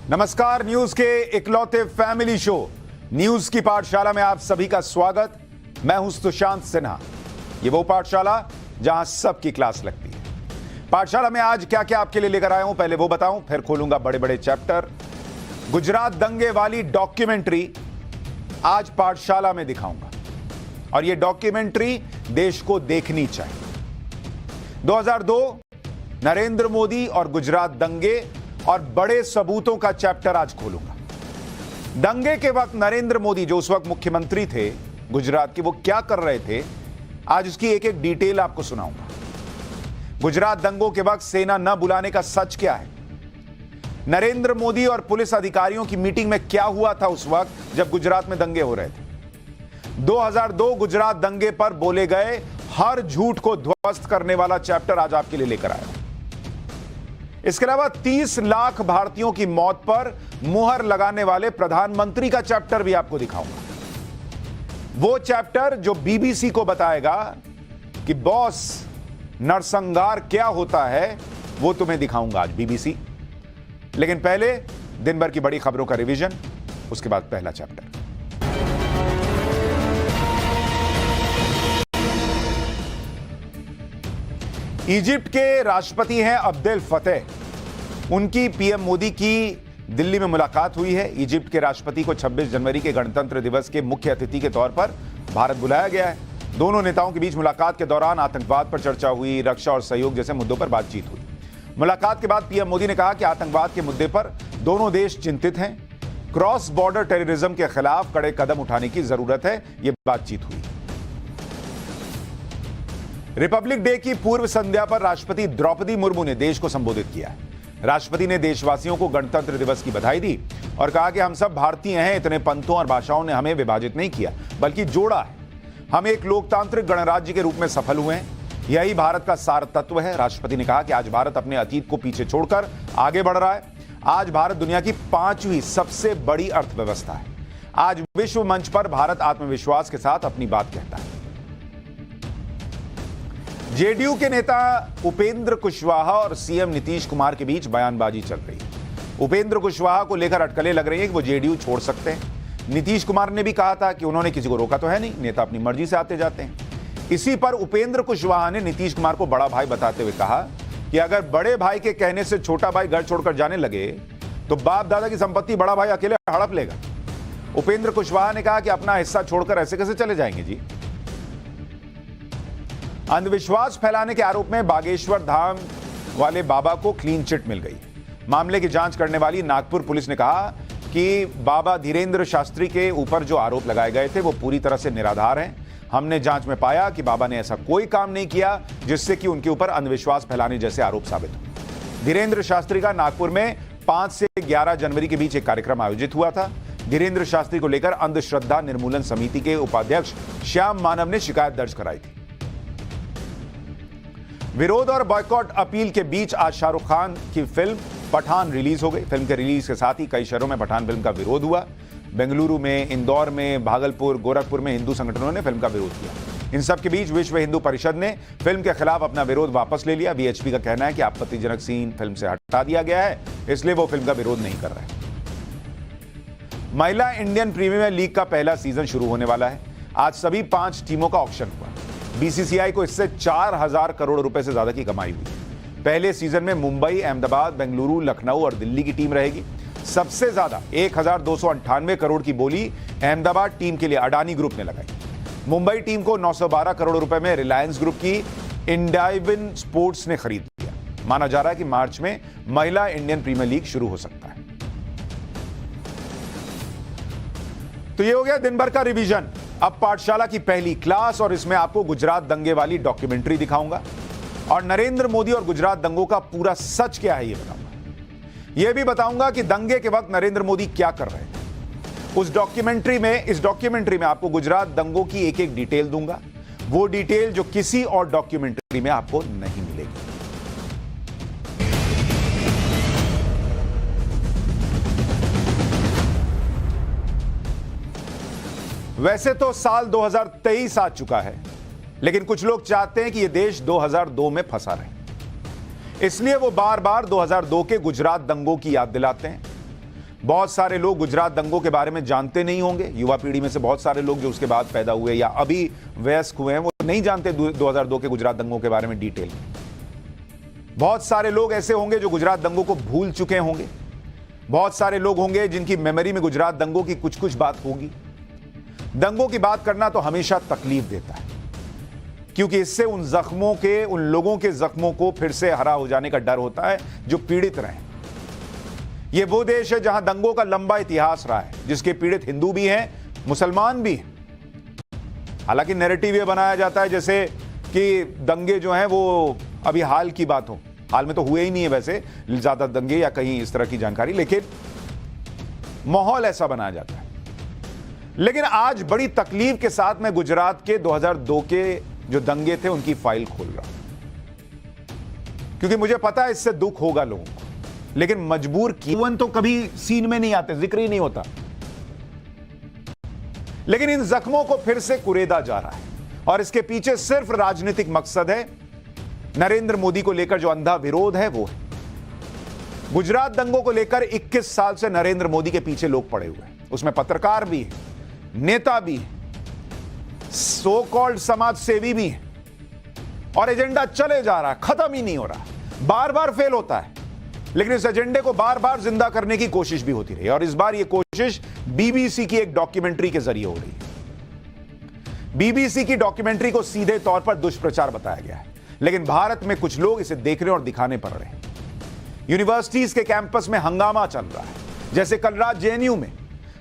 नमस्कार, न्यूज के इकलौते फैमिली शो न्यूज की पाठशाला में आप सभी का स्वागत। मैं हूं सुशांत सिन्हा। ये वो पाठशाला जहां सबकी क्लास लगती है। पाठशाला में आज क्या क्या आपके लिए लेकर आया हूं, पहले वो बताऊं, फिर खोलूंगा बड़े बड़े चैप्टर। गुजरात दंगे वाली डॉक्यूमेंट्री आज पाठशाला में दिखाऊंगा और यह डॉक्यूमेंट्री देश को देखनी चाहिए। 2002 नरेंद्र मोदी और गुजरात दंगे और बड़े सबूतों का चैप्टर आज खोलूंगा। दंगे के वक्त नरेंद्र मोदी, जो उस वक्त मुख्यमंत्री थे गुजरात के, वो क्या कर रहे थे, आज उसकी एक एक डिटेल आपको सुनाऊंगा। गुजरात दंगों के वक्त सेना न बुलाने का सच क्या है, नरेंद्र मोदी और पुलिस अधिकारियों की मीटिंग में क्या हुआ था उस वक्त जब गुजरात में दंगे हो रहे थे। 2002 गुजरात दंगे पर बोले गए हर झूठ को ध्वस्त करने वाला चैप्टर आज आपके लिए लेकर आया। इसके अलावा 30 लाख भारतीयों की मौत पर मुहर लगाने वाले प्रधानमंत्री का चैप्टर भी आपको दिखाऊंगा। वो चैप्टर जो बीबीसी को बताएगा कि बॉस नरसंहार क्या होता है, वो तुम्हें दिखाऊंगा आज बीबीसी। लेकिन पहले दिन भर की बड़ी खबरों का रिवीजन, उसके बाद पहला चैप्टर। इजिप्ट के राष्ट्रपति हैं अब्देल फतेह। उनकी पीएम मोदी की दिल्ली में मुलाकात हुई है। इजिप्ट के राष्ट्रपति को 26 जनवरी के गणतंत्र दिवस के मुख्य अतिथि के तौर पर भारत बुलाया गया है। दोनों नेताओं के बीच मुलाकात के दौरान आतंकवाद पर चर्चा हुई, रक्षा और सहयोग जैसे मुद्दों पर बातचीत हुई। मुलाकात के बाद पीएम मोदी ने कहा कि आतंकवाद के मुद्दे पर दोनों देश चिंतित हैं। क्रॉस बॉर्डर टेररिज्म के खिलाफ कड़े कदम उठाने की जरूरत है, यह बातचीत हुई। रिपब्लिक डे की पूर्व संध्या पर राष्ट्रपति द्रौपदी मुर्मू ने देश को संबोधित किया है। राष्ट्रपति ने देशवासियों को गणतंत्र दिवस की बधाई दी और कहा कि हम सब भारतीय हैं, इतने पंथों और भाषाओं ने हमें विभाजित नहीं किया बल्कि जोड़ा है। हम एक लोकतांत्रिक गणराज्य के रूप में सफल हुए हैं, यही भारत का सार तत्व है। राष्ट्रपति ने कहा कि आज भारत अपने अतीत को पीछे छोड़कर आगे बढ़ रहा है। आज भारत दुनिया की 5वीं सबसे बड़ी अर्थव्यवस्था है। आज विश्व मंच पर भारत आत्मविश्वास के साथ अपनी बात कहता है। जेडीयू के नेता उपेंद्र कुशवाहा और सीएम नीतीश कुमार के बीच बयानबाजी चल रही है। उपेंद्र कुशवाहा को लेकर अटकलें लग रही हैं कि वो जेडीयू छोड़ सकते हैं। नीतीश कुमार ने भी कहा था कि उन्होंने किसी को रोका तो है नहीं, नेता अपनी मर्जी से आते जाते हैं। इसी पर उपेंद्र कुशवाहा ने नीतीश कुमार को बड़ा भाई बताते हुए कहा कि अगर बड़े भाई के कहने से छोटा भाई घर छोड़कर जाने लगे तो बाप दादा की संपत्ति बड़ा भाई अकेले हड़प लेगा। उपेंद्र कुशवाहा ने कहा कि अपना हिस्सा छोड़कर ऐसे कैसे चले जाएंगे जी। अंधविश्वास फैलाने के आरोप में बागेश्वर धाम वाले बाबा को क्लीन चिट मिल गई। मामले की जांच करने वाली नागपुर पुलिस ने कहा कि बाबा धीरेन्द्र शास्त्री के ऊपर जो आरोप लगाए गए थे वो पूरी तरह से निराधार हैं। हमने जांच में पाया कि बाबा ने ऐसा कोई काम नहीं किया जिससे कि उनके ऊपर अंधविश्वास फैलाने जैसे आरोप साबित हो। धीरेन्द्र शास्त्री का नागपुर में 5 से 11 जनवरी के बीच एक कार्यक्रम आयोजित हुआ था। धीरेन्द्र शास्त्री को लेकर अंधश्रद्धा निर्मूलन समिति के उपाध्यक्ष श्याम मानव ने शिकायत दर्ज कराई थी। विरोध और बॉयकॉट अपील के बीच आज शाहरुख खान की फिल्म पठान रिलीज हो गई। फिल्म के रिलीज के साथ ही कई शहरों में पठान फिल्म का विरोध हुआ। बेंगलुरु में, इंदौर में, भागलपुर, गोरखपुर में हिंदू संगठनों ने फिल्म का विरोध किया। इन सब के बीच विश्व हिंदू परिषद ने फिल्म के खिलाफ अपना विरोध वापस ले लिया। वीएचपी का कहना है कि आपत्तिजनक सीन फिल्म से हटा दिया गया है, इसलिए वो फिल्म का विरोध नहीं कर रहे हैं। महिला इंडियन प्रीमियर लीग का पहला सीजन शुरू होने वाला है। आज सभी 5 टीमों का ऑक्शन हुआ। बीसीसीआई को इससे 4000 करोड़ रुपए से ज्यादा की कमाई हुई। पहले सीजन में मुंबई, अहमदाबाद, बेंगलुरु, लखनऊ और दिल्ली की टीम रहेगी। सबसे ज्यादा 1298 करोड़ की बोली अहमदाबाद टीम के लिए अडानी ग्रुप ने लगाई। मुंबई टीम को 912 करोड़ रुपए में रिलायंस ग्रुप की इंडाइविन स्पोर्ट्स ने खरीद लिया। माना जा रहा है कि मार्च में महिला इंडियन प्रीमियर लीग शुरू हो सकता है। तो ये हो गया दिन भर का रिवीजन। अब पाठशाला की पहली क्लास और इसमें आपको गुजरात दंगे वाली डॉक्यूमेंट्री दिखाऊंगा और नरेंद्र मोदी और गुजरात दंगों का पूरा सच क्या है ये बताऊंगा। यह भी बताऊंगा कि दंगे के वक्त नरेंद्र मोदी क्या कर रहे थे। इस डॉक्यूमेंट्री में आपको गुजरात दंगों की एक एक डिटेल दूंगा, वो डिटेल जो किसी और डॉक्यूमेंट्री में आपको नहीं मिलेगी। वैसे तो साल 2023 आ चुका है, लेकिन कुछ लोग चाहते हैं कि यह देश 2002 में फंसा रहे, इसलिए वो बार बार 2002 के गुजरात दंगों की याद दिलाते हैं। बहुत सारे लोग गुजरात दंगों के बारे में जानते नहीं होंगे। युवा पीढ़ी में से बहुत सारे लोग जो उसके बाद पैदा हुए या अभी वयस्क हुए हैं वो नहीं जानते 2002 के गुजरात दंगों के बारे में डिटेल में। बहुत सारे लोग ऐसे होंगे जो गुजरात दंगों को भूल चुके होंगे। बहुत सारे लोग होंगे जिनकी मेमोरी में गुजरात दंगों की कुछ कुछ बात होगी। दंगों की बात करना तो हमेशा तकलीफ देता है, क्योंकि इससे उन लोगों के जख्मों को फिर से हरा हो जाने का डर होता है जो पीड़ित रहे। यह वो देश है जहां दंगों का लंबा इतिहास रहा है, जिसके पीड़ित हिंदू भी हैं, मुसलमान भी हैं। हालांकि नैरेटिव यह बनाया जाता है जैसे कि दंगे जो हैं वो अभी हाल की बात हो। हाल में तो हुए ही नहीं है वैसे ज्यादा दंगे या कहीं इस तरह की जानकारी, लेकिन माहौल ऐसा बनाया जाता है। लेकिन आज बड़ी तकलीफ के साथ मैं गुजरात के 2002 के जो दंगे थे उनकी फाइल खोल रहा हूं, क्योंकि मुझे पता है इससे दुख होगा लोगों को, लेकिन मजबूर किवन तो कभी सीन में नहीं आते, जिक्र ही नहीं होता। लेकिन इन जख्मों को फिर से कुरेदा जा रहा है और इसके पीछे सिर्फ राजनीतिक मकसद है। नरेंद्र मोदी को लेकर जो अंधा विरोध है वो है। गुजरात दंगों को लेकर 21 साल से नरेंद्र मोदी के पीछे लोग पड़े हुए हैं। उसमें पत्रकार भी है, नेता भी है, सो कॉल्ड समाज सेवी भी है, और एजेंडा चले जा रहा है, खत्म ही नहीं हो रहा, बार बार फेल होता है। लेकिन इस एजेंडे को बार बार जिंदा करने की कोशिश भी होती रही, और इस बार यह कोशिश बीबीसी की एक डॉक्यूमेंट्री के जरिए हो रही है। बीबीसी की डॉक्यूमेंट्री को सीधे तौर पर दुष्प्रचार बताया गया है, लेकिन भारत में कुछ लोग इसे देखने और दिखाने पड़ रहे हैं। यूनिवर्सिटीज के कैंपस में हंगामा चल रहा है, जैसे कल रात जेएनयू में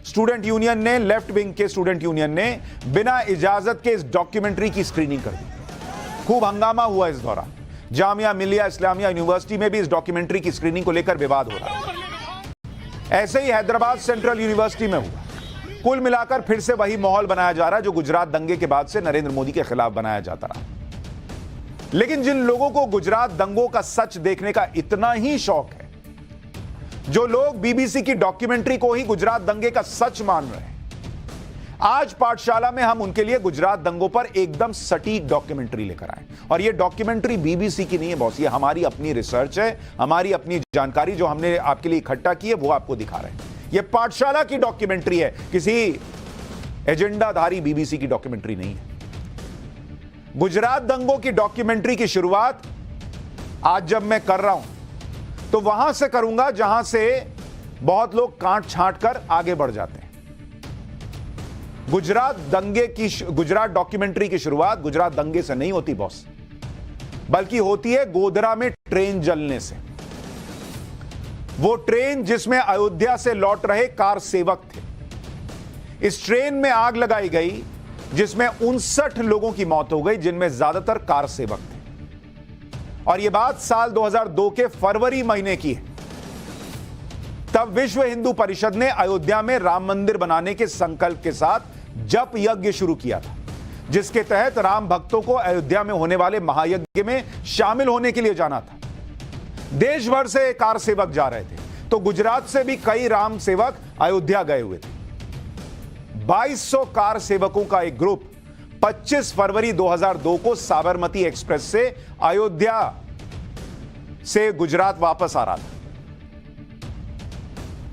स्टूडेंट यूनियन ने, लेफ्ट विंग के स्टूडेंट यूनियन ने बिना इजाजत के इस डॉक्यूमेंट्री की स्क्रीनिंग कर दी। खूब हंगामा हुआ इस दौरान। जामिया मिलिया इस्लामिया यूनिवर्सिटी में भी इस डॉक्यूमेंट्री की स्क्रीनिंग को लेकर विवाद हो रहा है। ऐसे ही हैदराबाद सेंट्रल यूनिवर्सिटी में हुआ। कुल मिलाकर फिर से वही माहौल बनाया जा रहा है जो गुजरात दंगे के बाद से नरेंद्र मोदी के खिलाफ बनाया जाता रहा। लेकिन जिन लोगों को गुजरात दंगों का सच देखने का इतना ही शौक है, जो लोग बीबीसी की डॉक्यूमेंट्री को ही गुजरात दंगे का सच मान रहे हैं, आज पाठशाला में हम उनके लिए गुजरात दंगों पर एकदम सटीक डॉक्यूमेंट्री लेकर आए। और यह डॉक्यूमेंट्री बीबीसी की नहीं है बॉस, ये हमारी अपनी रिसर्च है, हमारी अपनी जानकारी जो हमने आपके लिए इकट्ठा की है वो आपको दिखा रहे हैं। यह पाठशाला की डॉक्यूमेंट्री है, किसी एजेंडाधारी बीबीसी की डॉक्यूमेंट्री नहीं है। गुजरात दंगों की डॉक्यूमेंट्री की शुरुआत आज जब मैं कर रहा हूं तो वहां से करूंगा जहां से बहुत लोग काट छांट कर आगे बढ़ जाते हैं। गुजरात डॉक्यूमेंट्री की शुरुआत गुजरात दंगे से नहीं होती बॉस, बल्कि होती है गोधरा में ट्रेन जलने से। वो ट्रेन जिसमें अयोध्या से लौट रहे कार सेवक थे। इस ट्रेन में आग लगाई गई जिसमें 59 लोगों की मौत हो गई, जिनमें ज्यादातर कार सेवक थे। और यह बात साल 2002 के फरवरी महीने की है। तब विश्व हिंदू परिषद ने अयोध्या में राम मंदिर बनाने के संकल्प के साथ जप यज्ञ शुरू किया था, जिसके तहत राम भक्तों को अयोध्या में होने वाले महायज्ञ में शामिल होने के लिए जाना था। देश भर से कार सेवक जा रहे थे, तो गुजरात से भी कई राम सेवक अयोध्या गए हुए थे। 2200 कार सेवकों का एक ग्रुप 25 फरवरी 2002 को साबरमती एक्सप्रेस से अयोध्या से गुजरात वापस आ रहा था।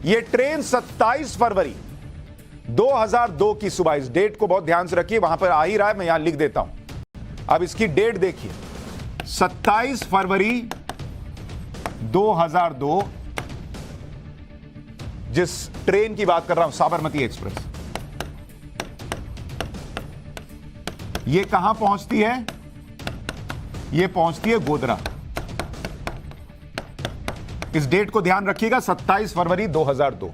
यह ट्रेन 27 फरवरी 2002 की सुबह, इस डेट को बहुत ध्यान से रखिए, वहां पर आ ही रहा है, मैं यहां लिख देता हूं। अब इसकी डेट देखिए, 27 फरवरी 2002, जिस ट्रेन की बात कर रहा हूं साबरमती एक्सप्रेस, ये कहां पहुंचती है? ये पहुंचती है गोधरा। इस डेट को ध्यान रखिएगा, 27 फरवरी 2002,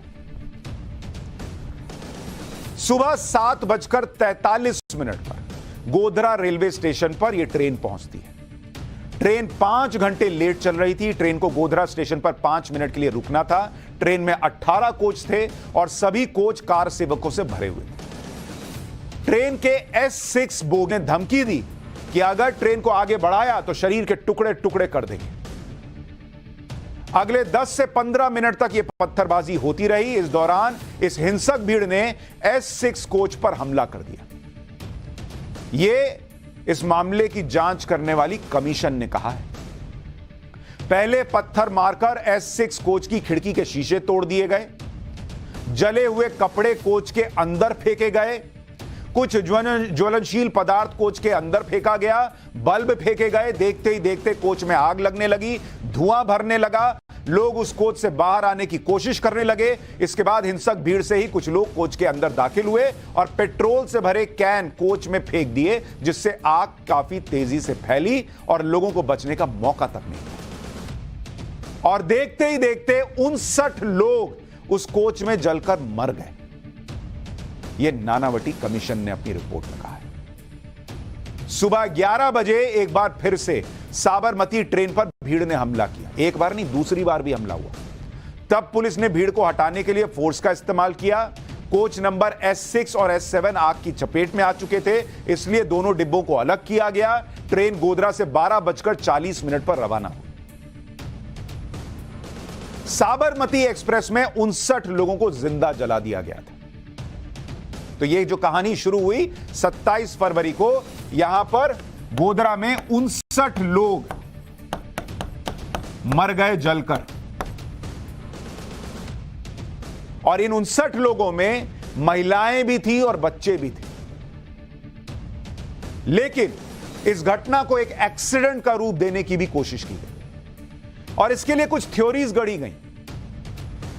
सुबह 7:43 पर गोधरा रेलवे स्टेशन पर यह ट्रेन पहुंचती है। ट्रेन 5 घंटे लेट चल रही थी। ट्रेन को गोधरा स्टेशन पर 5 मिनट के लिए रुकना था। ट्रेन में 18 कोच थे और सभी कोच कार सेवकों से भरे हुए थे। ट्रेन के S6 बोगी ने धमकी दी कि अगर ट्रेन को आगे बढ़ाया तो शरीर के टुकड़े टुकड़े कर देंगे। अगले 10 से 15 मिनट तक यह पत्थरबाजी होती रही। इस दौरान इस हिंसक भीड़ ने S6 कोच पर हमला कर दिया। यह इस मामले की जांच करने वाली कमीशन ने कहा है। पहले पत्थर मारकर S6 कोच की खिड़की के शीशे तोड़ दिए गए। जले हुए कपड़े कोच के अंदर फेंके गए, कुछ ज्वलनशील पदार्थ कोच के अंदर फेंका गया, बल्ब फेंके गए। देखते ही देखते कोच में आग लगने लगी, धुआं भरने लगा, लोग उस कोच से बाहर आने की कोशिश करने लगे। इसके बाद हिंसक भीड़ से ही कुछ लोग कोच के अंदर दाखिल हुए और पेट्रोल से भरे कैन कोच में फेंक दिए, जिससे आग काफी तेजी से फैली और लोगों को बचने का मौका तक नहीं मिला। और देखते ही देखते 59 लोग उस कोच में जलकर मर गए। यह नानावटी कमीशन ने अपनी रिपोर्ट में कहा है। सुबह 11 बजे एक बार फिर से साबरमती ट्रेन पर भीड़ ने हमला किया। एक बार नहीं, दूसरी बार भी हमला हुआ। तब पुलिस ने भीड़ को हटाने के लिए फोर्स का इस्तेमाल किया। कोच नंबर S6 और S7 आग की चपेट में आ चुके थे, इसलिए दोनों डिब्बों को अलग किया गया। ट्रेन गोधरा से 12:40 पर रवाना हुई। साबरमती एक्सप्रेस में 59 लोगों को जिंदा जला दिया गया था। तो ये जो कहानी शुरू हुई 27 फरवरी को, यहां पर गोधरा में 59 लोग मर गए जलकर। और इन 59 लोगों में महिलाएं भी थी और बच्चे भी थे। लेकिन इस घटना को एक एक्सीडेंट का रूप देने की भी कोशिश की गई और इसके लिए कुछ थ्योरीज गढ़ी गई।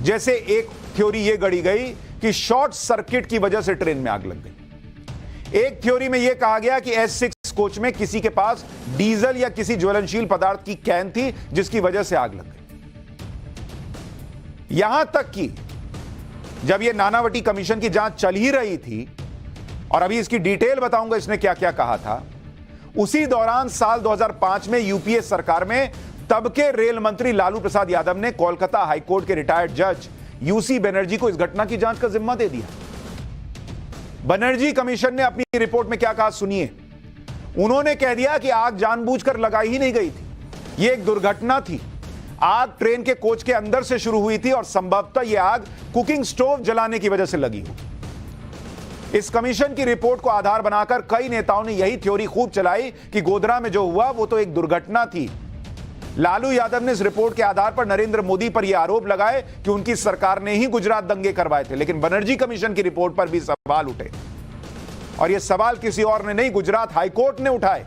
जैसे एक थ्योरी यह गढ़ी गई कि शॉर्ट सर्किट की वजह से ट्रेन में आग लग गई। एक थ्योरी में यह कहा गया कि S6 कोच में किसी के पास डीजल या किसी ज्वलनशील पदार्थ की कैन थी, जिसकी वजह से आग लग गई। यहां तक कि जब यह नानावटी कमीशन की जांच चल ही रही थी, और अभी इसकी डिटेल बताऊंगा इसने क्या क्या कहा था, उसी दौरान साल 2005 में यूपीए सरकार में तब के रेल मंत्री लालू प्रसाद यादव ने कोलकाता हाईकोर्ट के रिटायर्ड जज यूसी बनर्जी को इस घटना की जांच का जिम्मा दे दिया। बनर्जी कमीशन ने अपनी रिपोर्ट में क्या कहा सुनिए। उन्होंने कह दिया कि आग जानबूझकर लगाई ही नहीं गई थी, यह एक दुर्घटना थी। आग ट्रेन के कोच के अंदर से शुरू हुई थी और संभवतः यह आग कुकिंग स्टोव जलाने की वजह से लगी हो। इस कमीशन की रिपोर्ट को आधार बनाकर कई नेताओं ने यही थ्योरी खूब चलाई कि गोधरा में जो हुआ वो तो एक दुर्घटना थी। लालू यादव ने इस रिपोर्ट के आधार पर नरेंद्र मोदी पर यह आरोप लगाए कि उनकी सरकार ने ही गुजरात दंगे करवाए थे। लेकिन बनर्जी कमीशन की रिपोर्ट पर भी सवाल उठे और यह सवाल किसी और ने नहीं, गुजरात हाईकोर्ट ने उठाए।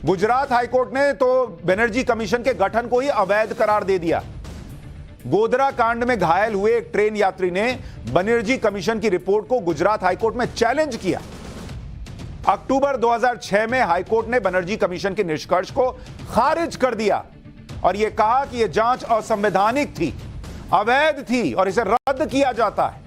गुजरात हाईकोर्ट ने तो बनर्जी कमीशन के गठन को ही अवैध करार दे दिया। गोधरा कांड में घायल हुए एक ट्रेन यात्री ने बनर्जी कमीशन की रिपोर्ट को गुजरात हाईकोर्ट में चैलेंज किया। अक्टूबर 2006 में हाईकोर्ट ने बनर्जी कमीशन के निष्कर्ष को खारिज कर दिया और यह कहा कि यह जांच असंवैधानिक थी, अवैध थी और इसे रद्द किया जाता है।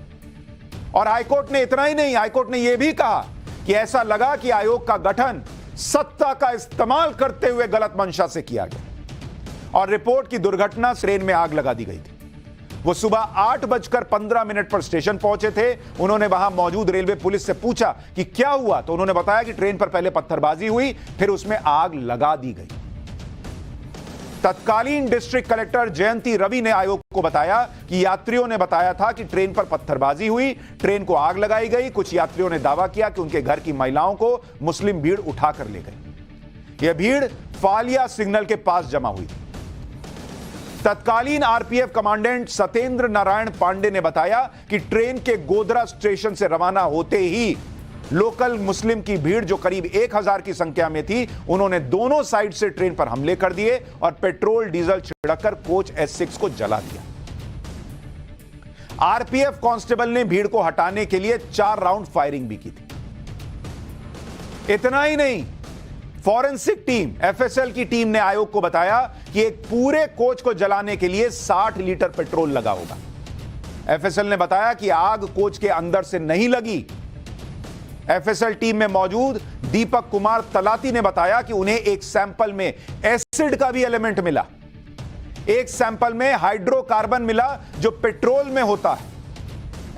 और हाईकोर्ट ने इतना ही नहीं, हाईकोर्ट ने यह भी कहा कि ऐसा लगा कि आयोग का गठन सत्ता का इस्तेमाल करते हुए गलत मंशा से किया गया और रिपोर्ट की दुर्घटना ट्रेन में आग लगा दी गई थी। वो सुबह 8:15 पर स्टेशन पहुंचे थे। उन्होंने वहां मौजूद रेलवे पुलिस से पूछा कि क्या हुआ, तो उन्होंने बताया कि ट्रेन पर पहले पत्थरबाजी हुई, फिर उसमें आग लगा दी गई। तत्कालीन डिस्ट्रिक्ट कलेक्टर जयंती रवि ने आयोग को बताया कि यात्रियों ने बताया था कि ट्रेन पर पत्थरबाजी हुई, ट्रेन को आग लगाई गई। कुछ यात्रियों ने दावा किया कि उनके घर की महिलाओं को मुस्लिम भीड़ उठाकर ले गई। यह भीड़ फालिया सिग्नल के पास जमा हुई थी। तत्कालीन आरपीएफ कमांडेंट सत्येंद्र नारायण पांडे ने बताया कि ट्रेन के गोधरा स्टेशन से रवाना होते ही लोकल मुस्लिम की भीड़ जो करीब 1000 की संख्या में थी, उन्होंने दोनों साइड से ट्रेन पर हमले कर दिए और पेट्रोल डीजल छिड़ककर कोच S6 को जला दिया। आरपीएफ कांस्टेबल ने भीड़ को हटाने के लिए 4 राउंड फायरिंग भी की थी। इतना ही नहीं, फॉरेंसिक टीम एफएसएल की टीम ने आयोग को बताया कि एक पूरे कोच को जलाने के लिए 60 लीटर पेट्रोल लगा होगा। एफएसएल ने बताया कि आग कोच के अंदर से नहीं लगी। एफएसएल टीम में मौजूद दीपक कुमार तलाती ने बताया कि उन्हें एक सैंपल में एसिड का भी एलिमेंट मिला, एक सैंपल में हाइड्रोकार्बन मिला जो पेट्रोल में होता है।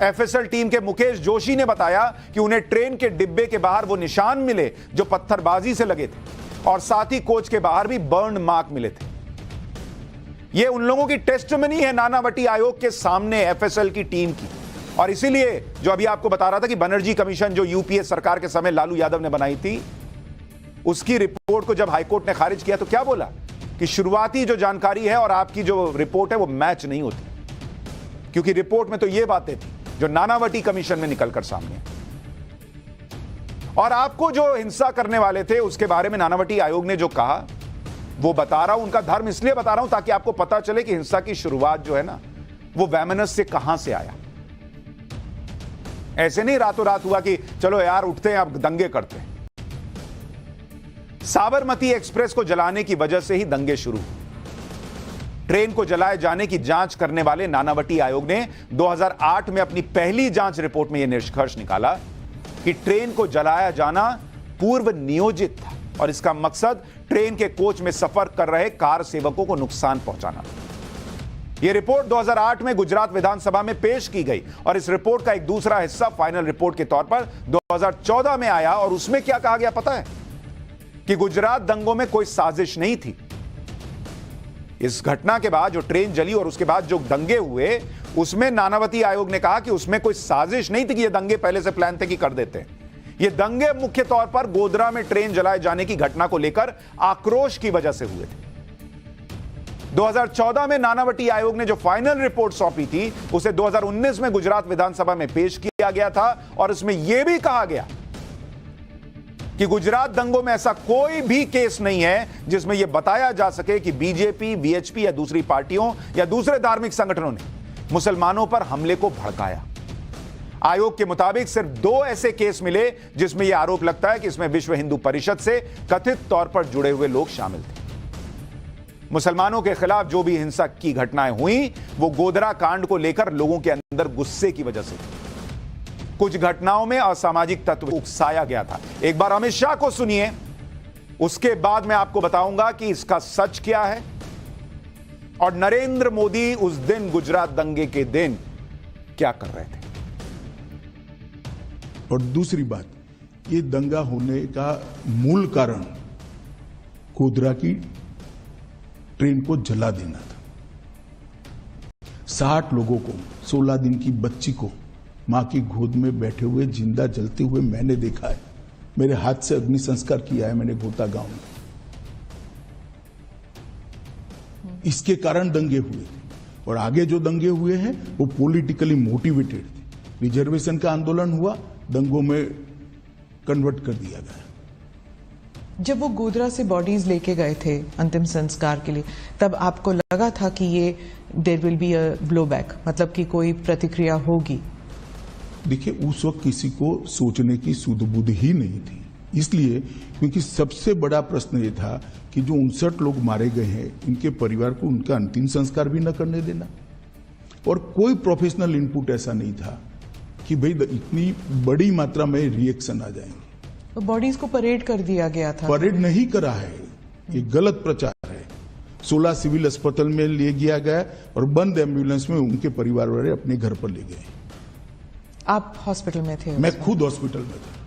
एफएसएल टीम के मुकेश जोशी ने बताया कि उन्हें ट्रेन के डिब्बे के बाहर वो निशान मिले जो पत्थरबाजी से लगे थे और साथ ही कोच के बाहर भी बर्न मार्क मिले थे। ये उन लोगों की टेस्टमनी है नानावटी आयोग के सामने एफएसएल की टीम की। और इसीलिए जो अभी आपको बता रहा था कि बनर्जी कमीशन जो यूपीए सरकार के समय लालू यादव ने बनाई थी, उसकी रिपोर्ट को जब हाईकोर्ट ने खारिज किया तो क्या बोला कि शुरुआती जो जानकारी है और आपकी जो रिपोर्ट है वो मैच नहीं होती। क्योंकि रिपोर्ट में तो ये बातें थी जो नानावटी कमीशन में निकलकर सामने आई। और आपको जो हिंसा करने वाले थे उसके बारे में नानावटी आयोग ने जो कहा वो बता रहा हूं, उनका धर्म इसलिए बता रहा हूं ताकि आपको पता चले कि हिंसा की शुरुआत जो है ना वो वैमनस से कहां से आया। ऐसे नहीं रातों रात हुआ कि चलो यार उठते हैं अब दंगे करते हैं। साबरमती एक्सप्रेस को जलाने की वजह से ही दंगे शुरू हुए। ट्रेन को जलाए जाने की जांच करने वाले नानावटी आयोग ने 2008 में अपनी पहली जांच रिपोर्ट में यह निष्कर्ष निकाला कि ट्रेन को जलाया जाना पूर्व नियोजित था और इसका मकसद ट्रेन के कोच में सफर कर रहे कार सेवकों को नुकसान पहुंचाना था। यह रिपोर्ट 2008 में गुजरात विधानसभा में पेश की गई और इस रिपोर्ट का एक दूसरा हिस्सा फाइनल रिपोर्ट के तौर पर 2014 में आया और उसमें क्या कहा गया पता है? कि गुजरात दंगों में कोई साजिश नहीं थी। इस घटना के बाद जो ट्रेन जली और उसके बाद जो दंगे हुए उसमें नानावती आयोग ने कहा कि उसमें कोई साजिश नहीं थी कि ये दंगे पहले से प्लान थे कि कर देते हैं। ये दंगे मुख्य तौर पर गोधरा में ट्रेन जलाए जाने की घटना को लेकर आक्रोश की वजह से हुए थे। 2014 में नानावटी आयोग ने जो फाइनल रिपोर्ट सौंपी थी उसे 2019 में गुजरात विधानसभा में पेश किया गया था और इसमें यह भी कहा गया कि गुजरात दंगों में ऐसा कोई भी केस नहीं है जिसमें यह बताया जा सके कि बीजेपी, वीएचपी या दूसरी पार्टियों या दूसरे धार्मिक संगठनों ने मुसलमानों पर हमले को भड़काया। आयोग के मुताबिक सिर्फ 2 ऐसे केस मिले जिसमें यह आरोप लगता है कि इसमें विश्व हिंदू परिषद से कथित तौर पर जुड़े हुए लोग शामिल थे। मुसलमानों के खिलाफ जो भी हिंसा की घटनाएं हुई वो गोधरा कांड को लेकर लोगों के अंदर गुस्से की वजह से थी। कुछ घटनाओं में असामाजिक तत्व उकसाया गया था। एक बार अमित शाह को सुनिए, उसके बाद मैं आपको बताऊंगा कि इसका सच क्या है और नरेंद्र मोदी उस दिन गुजरात दंगे के दिन क्या कर रहे थे। और दूसरी बात, ये दंगा होने का मूल कारण गोधरा की ट्रेन को जला देना था। 60 लोगों को, 16 दिन की बच्ची को मां की गोद में बैठे हुए जिंदा जलते हुए मैंने देखा है। मेरे हाथ से अग्नि संस्कार किया है मैंने गोता गांव में। इसके कारण दंगे हुए थे और आगे जो दंगे हुए हैं वो पॉलिटिकली मोटिवेटेड थे। रिजर्वेशन का आंदोलन हुआ, दंगों में कन्वर्ट कर दिया गया। जब वो गोधरा से बॉडीज लेके गए थे अंतिम संस्कार के लिए, तब आपको लगा था कि ये there will be a blowback, मतलब कि कोई प्रतिक्रिया होगी? देखिए, उस वक्त किसी को सोचने की सुध बुध ही नहीं थी, इसलिए क्योंकि सबसे बड़ा प्रश्न ये था कि जो 59 लोग मारे गए हैं इनके परिवार को उनका अंतिम संस्कार भी न करने देना। और कोई प्रोफेशनल इनपुट ऐसा नहीं था कि भाई इतनी बड़ी मात्रा में रिएक्शन आ जाएंगे। तो बॉडीज को परेड कर दिया गया था। परेड नहीं करा है, ये गलत प्रचार है। 16 सिविल अस्पताल में ले गया गया और बंद एम्बुलेंस में उनके परिवार वाले अपने घर पर ले गए। आप हॉस्पिटल में थे? मैं खुद हॉस्पिटल में था।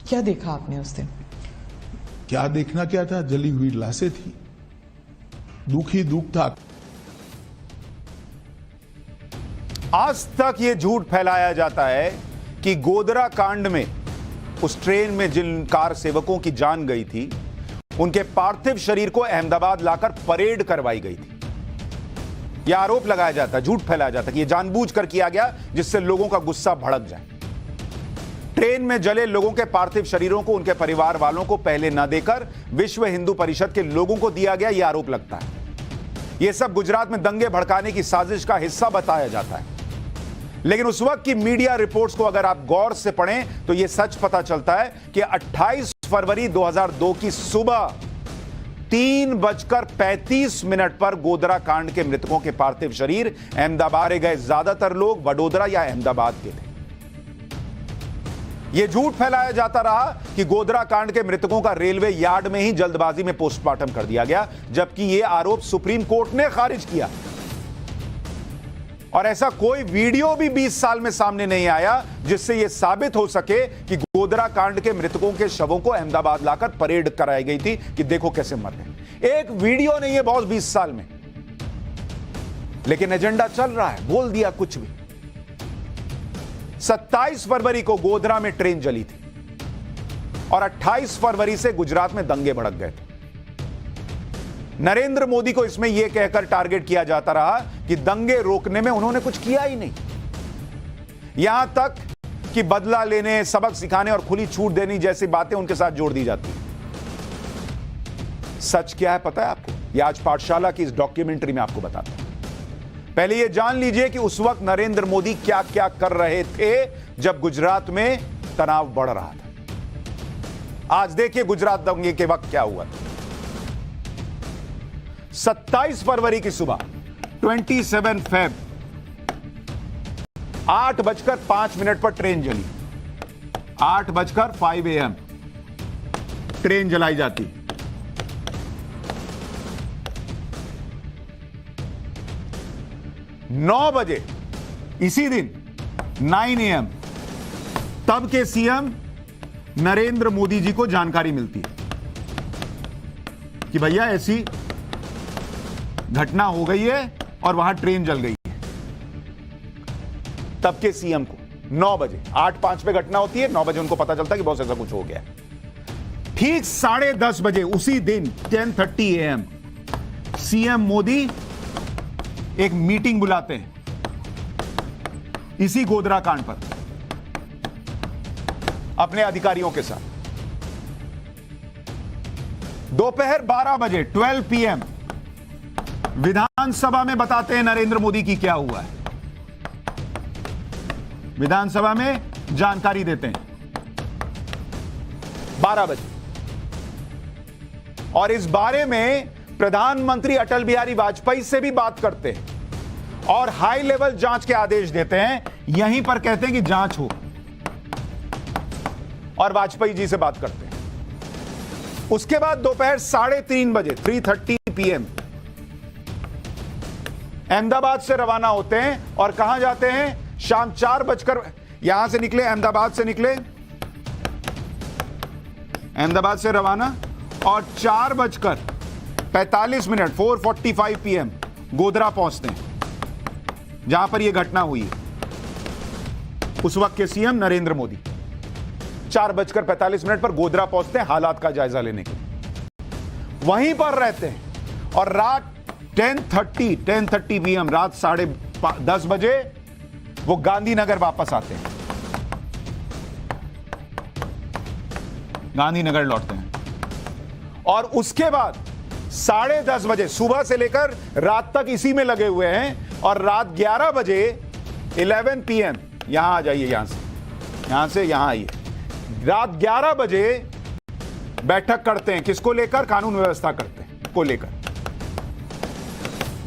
क्या देखा आपने उस दिन? क्या देखना क्या था, जली हुई लाशें थी, दुख ही दुख था। आज तक यह झूठ फैलाया जाता है कि गोधरा कांड में उस ट्रेन में जिन कार सेवकों की जान गई थी उनके पार्थिव शरीर को अहमदाबाद लाकर परेड करवाई गई थी। यह आरोप लगाया जाता है, झूठ फैलाया जाता है कि यह जानबूझकर किया गया जिससे लोगों का गुस्सा भड़क जाए। ट्रेन में जले लोगों के पार्थिव शरीरों को उनके परिवार वालों को पहले न देकर विश्व हिंदू परिषद के लोगों को दिया गया, यह आरोप लगता है। यह सब गुजरात में दंगे भड़काने की साजिश का हिस्सा बताया जाता है। लेकिन उस वक्त की मीडिया रिपोर्ट्स को अगर आप गौर से पढ़ें तो यह सच पता चलता है कि 28 फरवरी 2002 की सुबह 3:35 पर गोधरा कांड के मृतकों के पार्थिव शरीर अहमदाबाद गए। ज्यादातर लोग वडोदरा या अहमदाबाद के थे। यह झूठ फैलाया जाता रहा कि गोधरा कांड के मृतकों का रेलवे यार्ड में ही जल्दबाजी में पोस्टमार्टम कर दिया गया, जबकि यह आरोप सुप्रीम कोर्ट ने खारिज किया। और ऐसा कोई वीडियो भी 20 साल में सामने नहीं आया जिससे यह साबित हो सके कि गोधरा कांड के मृतकों के शवों को अहमदाबाद लाकर परेड कराई गई थी कि देखो कैसे मर गए। एक वीडियो नहीं है बॉस 20 साल में, लेकिन एजेंडा चल रहा है, बोल दिया कुछ भी। 27 फरवरी को गोधरा में ट्रेन जली थी और 28 फरवरी से गुजरात में दंगे भड़क गए थे। नरेंद्र मोदी को इसमें यह कहकर टारगेट किया जाता रहा कि दंगे रोकने में उन्होंने कुछ किया ही नहीं, यहां तक कि बदला लेने, सबक सिखाने और खुली छूट देने जैसी बातें उनके साथ जोड़ दी जाती हैं। सच क्या है पता है आपको? यह आज पाठशाला की इस डॉक्यूमेंट्री में आपको बताता हूं। पहले यह जान लीजिए कि उस वक्त नरेंद्र मोदी क्या क्या कर रहे थे जब गुजरात में तनाव बढ़ रहा था। आज देखिए गुजरात दंगे के वक्त क्या हुआ था। 27 फरवरी की सुबह 27 फेब 8:05 पर ट्रेन जली। 8:05 AM ट्रेन जलाई जाती। 9 बजे इसी दिन 9 AM तब के सीएम नरेंद्र मोदी जी को जानकारी मिलती है कि भैया ऐसी घटना हो गई है और वहां ट्रेन जल गई है। तब के सीएम को 9 बजे 8:05 पे घटना होती है, 9 बजे उनको पता चलता है कि बहुत ऐसा कुछ हो गया। ठीक 10:30 बजे उसी दिन 10:30 AM सीएम मोदी एक मीटिंग बुलाते हैं इसी गोधरा कांड पर अपने अधिकारियों के साथ। दोपहर 12 बजे 12 PM विधानसभा में बताते हैं नरेंद्र मोदी की क्या हुआ है। विधानसभा में जानकारी देते हैं 12 बजे, और इस बारे में प्रधानमंत्री अटल बिहारी वाजपेयी से भी बात करते हैं और हाई लेवल जांच के आदेश देते हैं। यहीं पर कहते हैं कि जांच हो, और वाजपेयी जी से बात करते हैं। उसके बाद दोपहर 3:30 बजे 3:30 PM अहमदाबाद से रवाना होते हैं और कहां जाते हैं? शाम 4 बजकर यहां से निकले, अहमदाबाद से निकले, अहमदाबाद से रवाना, और 4:45 4:45 PM गोधरा पहुंचते हैं जहां पर यह घटना हुई है। उस वक्त के सीएम नरेंद्र मोदी 4:45 पर गोधरा पहुंचते हैं हालात का जायजा लेने के लिए। वहीं पर रहते हैं और रात 10:30 PM रात 10:30 बजे वो गांधीनगर वापस आते हैं, गांधीनगर लौटते हैं। और उसके बाद 10:30 बजे सुबह से लेकर रात तक इसी में लगे हुए हैं, और रात 11 बजे 11 PM यहां आ जाइए, यहां से यहां आइए। रात 11 बजे बैठक करते हैं, किसको लेकर? कानून व्यवस्था करते हैं को लेकर।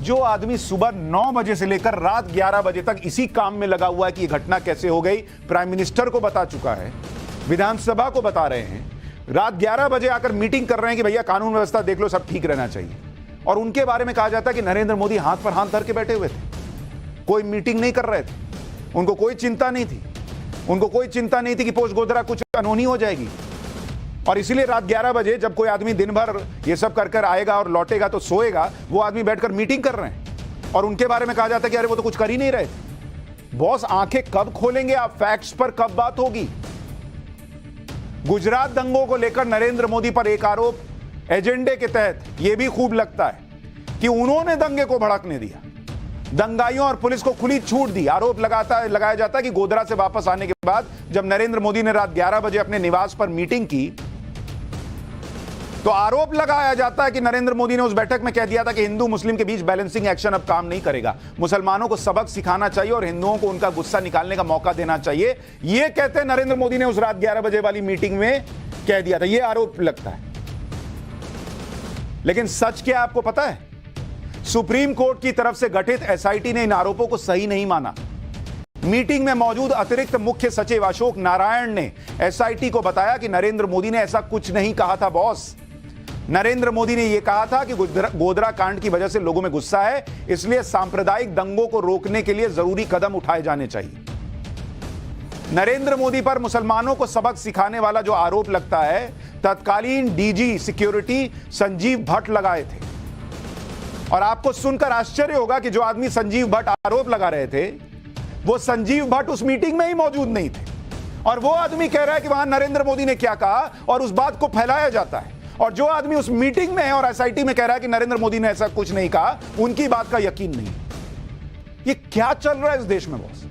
जो आदमी सुबह 9 बजे से लेकर रात 11 बजे तक इसी काम में लगा हुआ है कि यह घटना कैसे हो गई, प्राइम मिनिस्टर को बता चुका है, विधानसभा को बता रहे हैं, रात 11 बजे आकर मीटिंग कर रहे हैं कि भैया कानून व्यवस्था देख लो, सब ठीक रहना चाहिए। और उनके बारे में कहा जाता है कि नरेंद्र मोदी हाथ पर हाथ धर के बैठे हुए थे, कोई मीटिंग नहीं कर रहे थे, उनको कोई चिंता नहीं थी, उनको कोई चिंता नहीं थी कि पोस्ट गोधरा कुछ अनहोनी हो जाएगी। और इसीलिए रात 11 बजे जब कोई आदमी दिन भर ये सब कर आएगा और लौटेगा तो सोएगा, वो आदमी बैठकर मीटिंग कर रहे हैं और उनके बारे में कहा जाता है कि अरे वो तो कुछ कर ही नहीं रहे थे। बॉस आंखें कब खोलेंगे आप? फैक्ट्स पर कब बात होगी? गुजरात दंगों को लेकर नरेंद्र मोदी पर एक आरोप एजेंडे के तहत यह भी खूब लगता है कि उन्होंने दंगे को भड़कने दिया, दंगाइयों और पुलिस को खुली छूट दी। आरोप लगाया जाता है कि गोधरा से वापस आने के बाद जब नरेंद्र मोदी ने रात 11 बजे अपने निवास पर मीटिंग की तो आरोप लगाया जाता है कि नरेंद्र मोदी ने उस बैठक में कह दिया था कि हिंदू मुस्लिम के बीच बैलेंसिंग एक्शन अब काम नहीं करेगा, मुसलमानों को सबक सिखाना चाहिए और हिंदुओं को उनका गुस्सा निकालने का मौका देना चाहिए। यह कहते हैं नरेंद्र मोदी ने उस रात 11 बजे वाली मीटिंग में कह दिया था, यह आरोप लगता है। लेकिन सच क्या आपको पता है? सुप्रीम कोर्ट की तरफ से गठित एसआईटी ने इन आरोपों को सही नहीं माना। मीटिंग में मौजूद अतिरिक्त मुख्य सचिव अशोक नारायण ने एसआईटी को बताया कि नरेंद्र मोदी ने ऐसा कुछ नहीं कहा था बॉस। नरेंद्र मोदी ने यह कहा था कि गोधरा कांड की वजह से लोगों में गुस्सा है, इसलिए सांप्रदायिक दंगों को रोकने के लिए जरूरी कदम उठाए जाने चाहिए। नरेंद्र मोदी पर मुसलमानों को सबक सिखाने वाला जो आरोप लगता है, तत्कालीन डीजी सिक्योरिटी संजीव भट्ट लगाए थे। और आपको सुनकर आश्चर्य होगा कि जो आदमी संजीव भट्ट आरोप लगा रहे थे, वो संजीव भट्ट उस मीटिंग में ही मौजूद नहीं थे। और वो आदमी कह रहा है कि वहां नरेंद्र मोदी ने क्या कहा और उस बात को फैलाया जाता है और जो आदमी उस मीटिंग में है और एसआईटी में कह रहा है कि नरेंद्र मोदी ने ऐसा कुछ नहीं कहा, उनकी बात का यकीन नहीं। ये क्या चल रहा है इस देश में बॉस?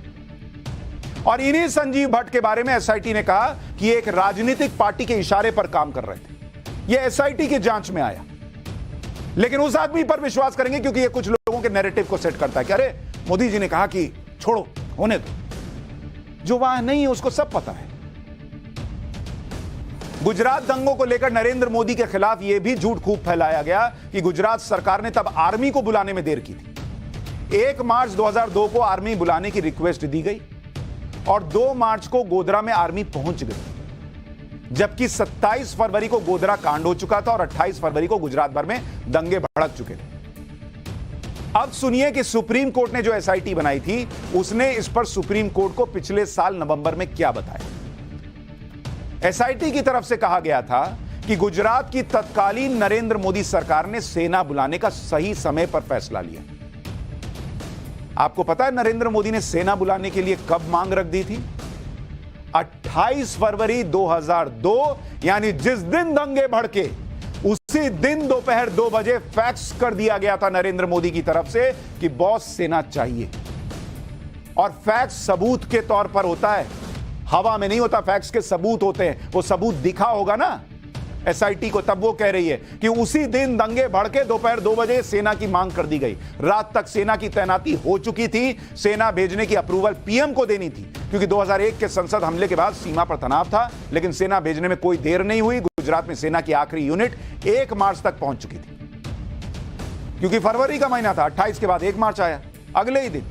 और इन्हीं संजीव भट्ट के बारे में एसआईटी ने कहा कि ये एक राजनीतिक पार्टी के इशारे पर काम कर रहे थे। ये एसआईटी की जांच में आया, लेकिन उस आदमी पर विश्वास करेंगे क्योंकि ये कुछ लोगों के नैरेटिव को सेट करता है कि अरे मोदी जी ने कहा कि छोड़ो, होने दो। जो वहां नहीं है उसको सब पता है। गुजरात दंगों को लेकर नरेंद्र मोदी के खिलाफ यह भी झूठ खूब फैलाया गया कि गुजरात सरकार ने तब आर्मी को बुलाने में देर की थी। 1 मार्च 2002 को आर्मी बुलाने की रिक्वेस्ट दी गई और 2 मार्च को गोधरा में आर्मी पहुंच गई, जबकि 27 फरवरी को गोधरा कांड हो चुका था और 28 फरवरी को गुजरात भर में दंगे भड़क चुके थे। अब सुनिए कि सुप्रीम कोर्ट ने जो एसआईटी बनाई थी उसने इस पर सुप्रीम कोर्ट को पिछले साल नवंबर में क्या बताया। एसआईटी की तरफ से कहा गया था कि गुजरात की तत्कालीन नरेंद्र मोदी सरकार ने सेना बुलाने का सही समय पर फैसला लिया। आपको पता है नरेंद्र मोदी ने सेना बुलाने के लिए कब मांग रख दी थी? 28 फरवरी 2002, यानी जिस दिन दंगे भड़के उसी दिन दोपहर 2 बजे फैक्स कर दिया गया था नरेंद्र मोदी की तरफ से कि बॉस सेना चाहिए। और फैक्स सबूत के तौर पर होता है, हवा में नहीं होता। फैक्स के सबूत होते हैं, वो सबूत दिखा होगा ना एसआईटी को, तब वो कह रही है कि उसी दिन दंगे भड़के दोपहर 2 बजे सेना की मांग कर दी गई। रात तक सेना की तैनाती हो चुकी थी। सेना भेजने की अप्रूवल पीएम को देनी थी क्योंकि 2001 के संसद हमले के बाद सीमा पर तनाव था, लेकिन सेना भेजने में कोई देर नहीं हुई। गुजरात में सेना की आखिरी यूनिट 1 मार्च तक पहुंच चुकी थी क्योंकि फरवरी का महीना था। 28 के बाद 1 मार्च आया, अगले ही दिन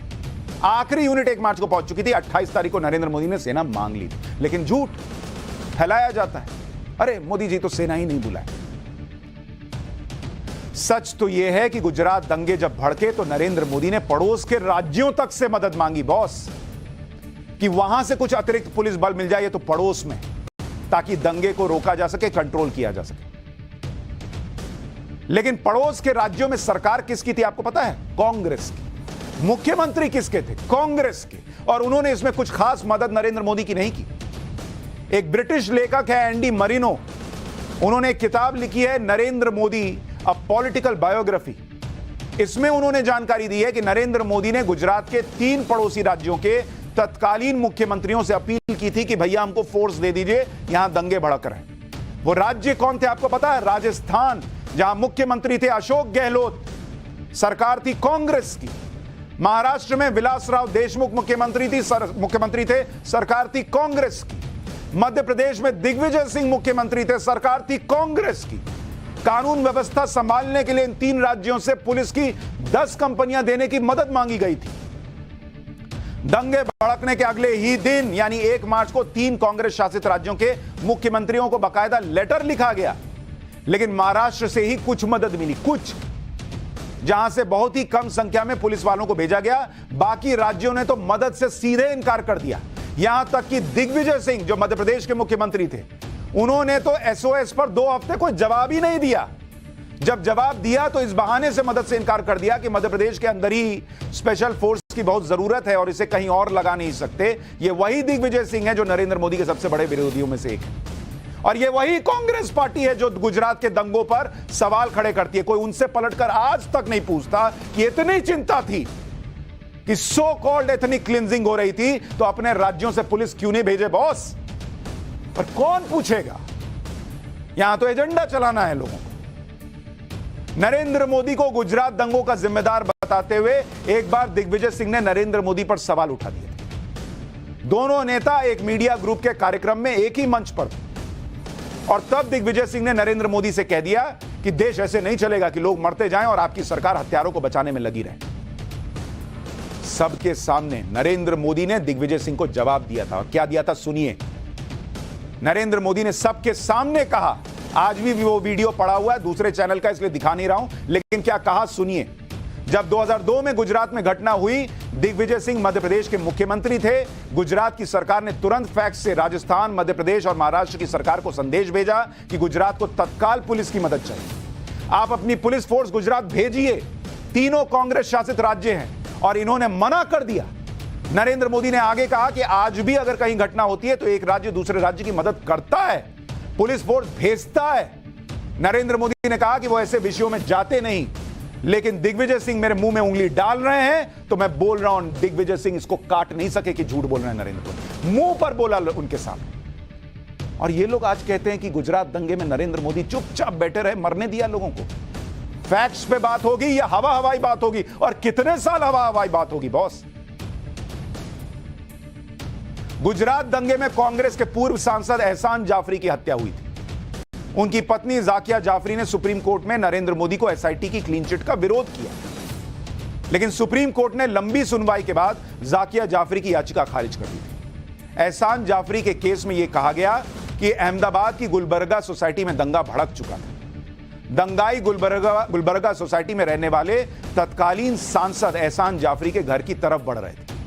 आखिरी यूनिट 1 मार्च को पहुंच चुकी थी। 28 तारीख को नरेंद्र मोदी ने सेना मांग ली थी, लेकिन झूठ फैलाया जाता है, अरे मोदी जी तो सेना ही नहीं बुलाए। सच तो यह है कि गुजरात दंगे जब भड़के तो नरेंद्र मोदी ने पड़ोस के राज्यों तक से मदद मांगी बॉस, कि वहां से कुछ अतिरिक्त पुलिस बल मिल जाए तो पड़ोस में, ताकि दंगे को रोका जा सके, कंट्रोल किया जा सके। लेकिन पड़ोस के राज्यों में सरकार किसकी थी आपको पता है? कांग्रेस की। मुख्यमंत्री किसके थे? कांग्रेस के। और उन्होंने इसमें कुछ खास मदद नरेंद्र मोदी की नहीं की। एक ब्रिटिश लेखक है एंडी मरीनो, उन्होंने एक किताब लिखी है Narendra Modi a political biography. इसमें उन्होंने जानकारी दी है कि नरेंद्र मोदी ने गुजरात के 3 पड़ोसी राज्यों के तत्कालीन मुख्यमंत्रियों से अपील की थी कि भैया हमको फोर्स दे दीजिए, यहां दंगे भड़क रहे हैं। वो राज्य कौन थे आपको पता है? राजस्थान, जहां मुख्यमंत्री थे अशोक गहलोत, सरकार थी कांग्रेस की। महाराष्ट्र में विलासराव देशमुख मुख्यमंत्री थे, सरकार थी कांग्रेस की। मध्य प्रदेश में दिग्विजय सिंह मुख्यमंत्री थे, सरकार थी कांग्रेस की। कानून व्यवस्था संभालने के लिए इन 3 राज्यों से पुलिस की 10 कंपनियां देने की मदद मांगी गई थी। दंगे भड़कने के अगले ही दिन यानी 1 मार्च को 3 कांग्रेस शासित राज्यों के मुख्यमंत्रियों को बाकायदा लेटर लिखा गया, लेकिन महाराष्ट्र से ही कुछ मदद मिली, कुछ, जहां से बहुत ही कम संख्या में पुलिस वालों को भेजा गया। बाकी राज्यों ने तो मदद से सीधे इनकार कर दिया। यहां तक कि दिग्विजय सिंह जो मध्य प्रदेश के मुख्यमंत्री थे, उन्होंने तो एसओएस पर 2 हफ्ते कोई जवाब ही नहीं दिया। जब जवाब दिया तो इस बहाने से मदद से इनकार कर दिया कि मध्य प्रदेश के अंदर ही स्पेशल फोर्स की बहुत जरूरत है और इसे कहीं और लगा नहीं सकते। ये वही दिग्विजय सिंह है जो नरेंद्र मोदी के सबसे बड़े विरोधियों में से एक है, और ये वही कांग्रेस पार्टी है जो गुजरात के दंगों पर सवाल खड़े करती है। कोई उनसे पलटकर आज तक नहीं पूछता कि इतनी चिंता थी कि सो कॉल्ड एथनिक क्लींजिंग हो रही थी तो अपने राज्यों से पुलिस क्यों नहीं भेजे बॉस? पर कौन पूछेगा? यहां तो एजेंडा चलाना है लोगों को। नरेंद्र मोदी को गुजरात दंगों का जिम्मेदार बताते हुए एक बार दिग्विजय सिंह ने नरेंद्र मोदी पर सवाल उठा दिए थे। दोनों नेता एक मीडिया ग्रुप के कार्यक्रम में एक ही मंच पर थे और तब दिग्विजय सिंह ने नरेंद्र मोदी से कह दिया कि देश ऐसे नहीं चलेगा कि लोग मरते जाएं और आपकी सरकार हत्यारों को बचाने में लगी रहे। सबके सामने नरेंद्र मोदी ने दिग्विजय सिंह को जवाब दिया था, और क्या दिया था सुनिए। नरेंद्र मोदी ने सबके सामने कहा, आज भी वो वीडियो पड़ा हुआ है दूसरे चैनल का, इसलिए दिखा नहीं रहा हूं, लेकिन क्या कहा सुनिए। जब 2002 में गुजरात में घटना हुई, दिग्विजय सिंह मध्य प्रदेश के मुख्यमंत्री थे। गुजरात की सरकार ने तुरंत फैक्स से राजस्थान, मध्य प्रदेश और महाराष्ट्र की सरकार को संदेश भेजा कि गुजरात को तत्काल पुलिस की मदद चाहिए। आप अपनी पुलिस फोर्स गुजरात भेजिए। तीनों कांग्रेस शासित राज्य हैं और इन्होंने मना कर दिया। नरेंद्र मोदी ने आगे कहा कि आज भी अगर कहीं घटना होती है तो एक राज्य दूसरे राज्य की मदद करता है, पुलिस फोर्स भेजता है। नरेंद्र मोदी ने कहा कि वो ऐसे विषयों में जाते नहीं, लेकिन दिग्विजय सिंह मेरे मुंह में उंगली डाल रहे हैं तो मैं बोल रहा हूं। दिग्विजय सिंह इसको काट नहीं सके कि झूठ बोल रहे हैं नरेंद्र मोदी, मुंह पर बोला उनके सामने। और ये लोग आज कहते हैं कि गुजरात दंगे में नरेंद्र मोदी चुपचाप बैठे रहे, मरने दिया लोगों को। फैक्ट्स पे बात होगी या हवा हवाई बात होगी? और कितने साल हवा हवाई बात होगी बॉस? गुजरात दंगे में कांग्रेस के पूर्व सांसद एहसान जाफरी की हत्या हुई थी। उनकी पत्नी जाकिया जाफरी ने सुप्रीम कोर्ट में नरेंद्र मोदी को एसआईटी की क्लीन चिट का विरोध किया, लेकिन सुप्रीम कोर्ट ने लंबी सुनवाई के बाद जाकिया जाफरी की याचिका खारिज कर दी थी। एहसान जाफरी के केस में यह कहा गया कि अहमदाबाद की गुलबर्गा सोसाइटी में दंगा भड़क चुका था। दंगाई गुलबर्गा सोसाइटी में रहने वाले तत्कालीन सांसद एहसान जाफरी के घर की तरफ बढ़ रहे थे।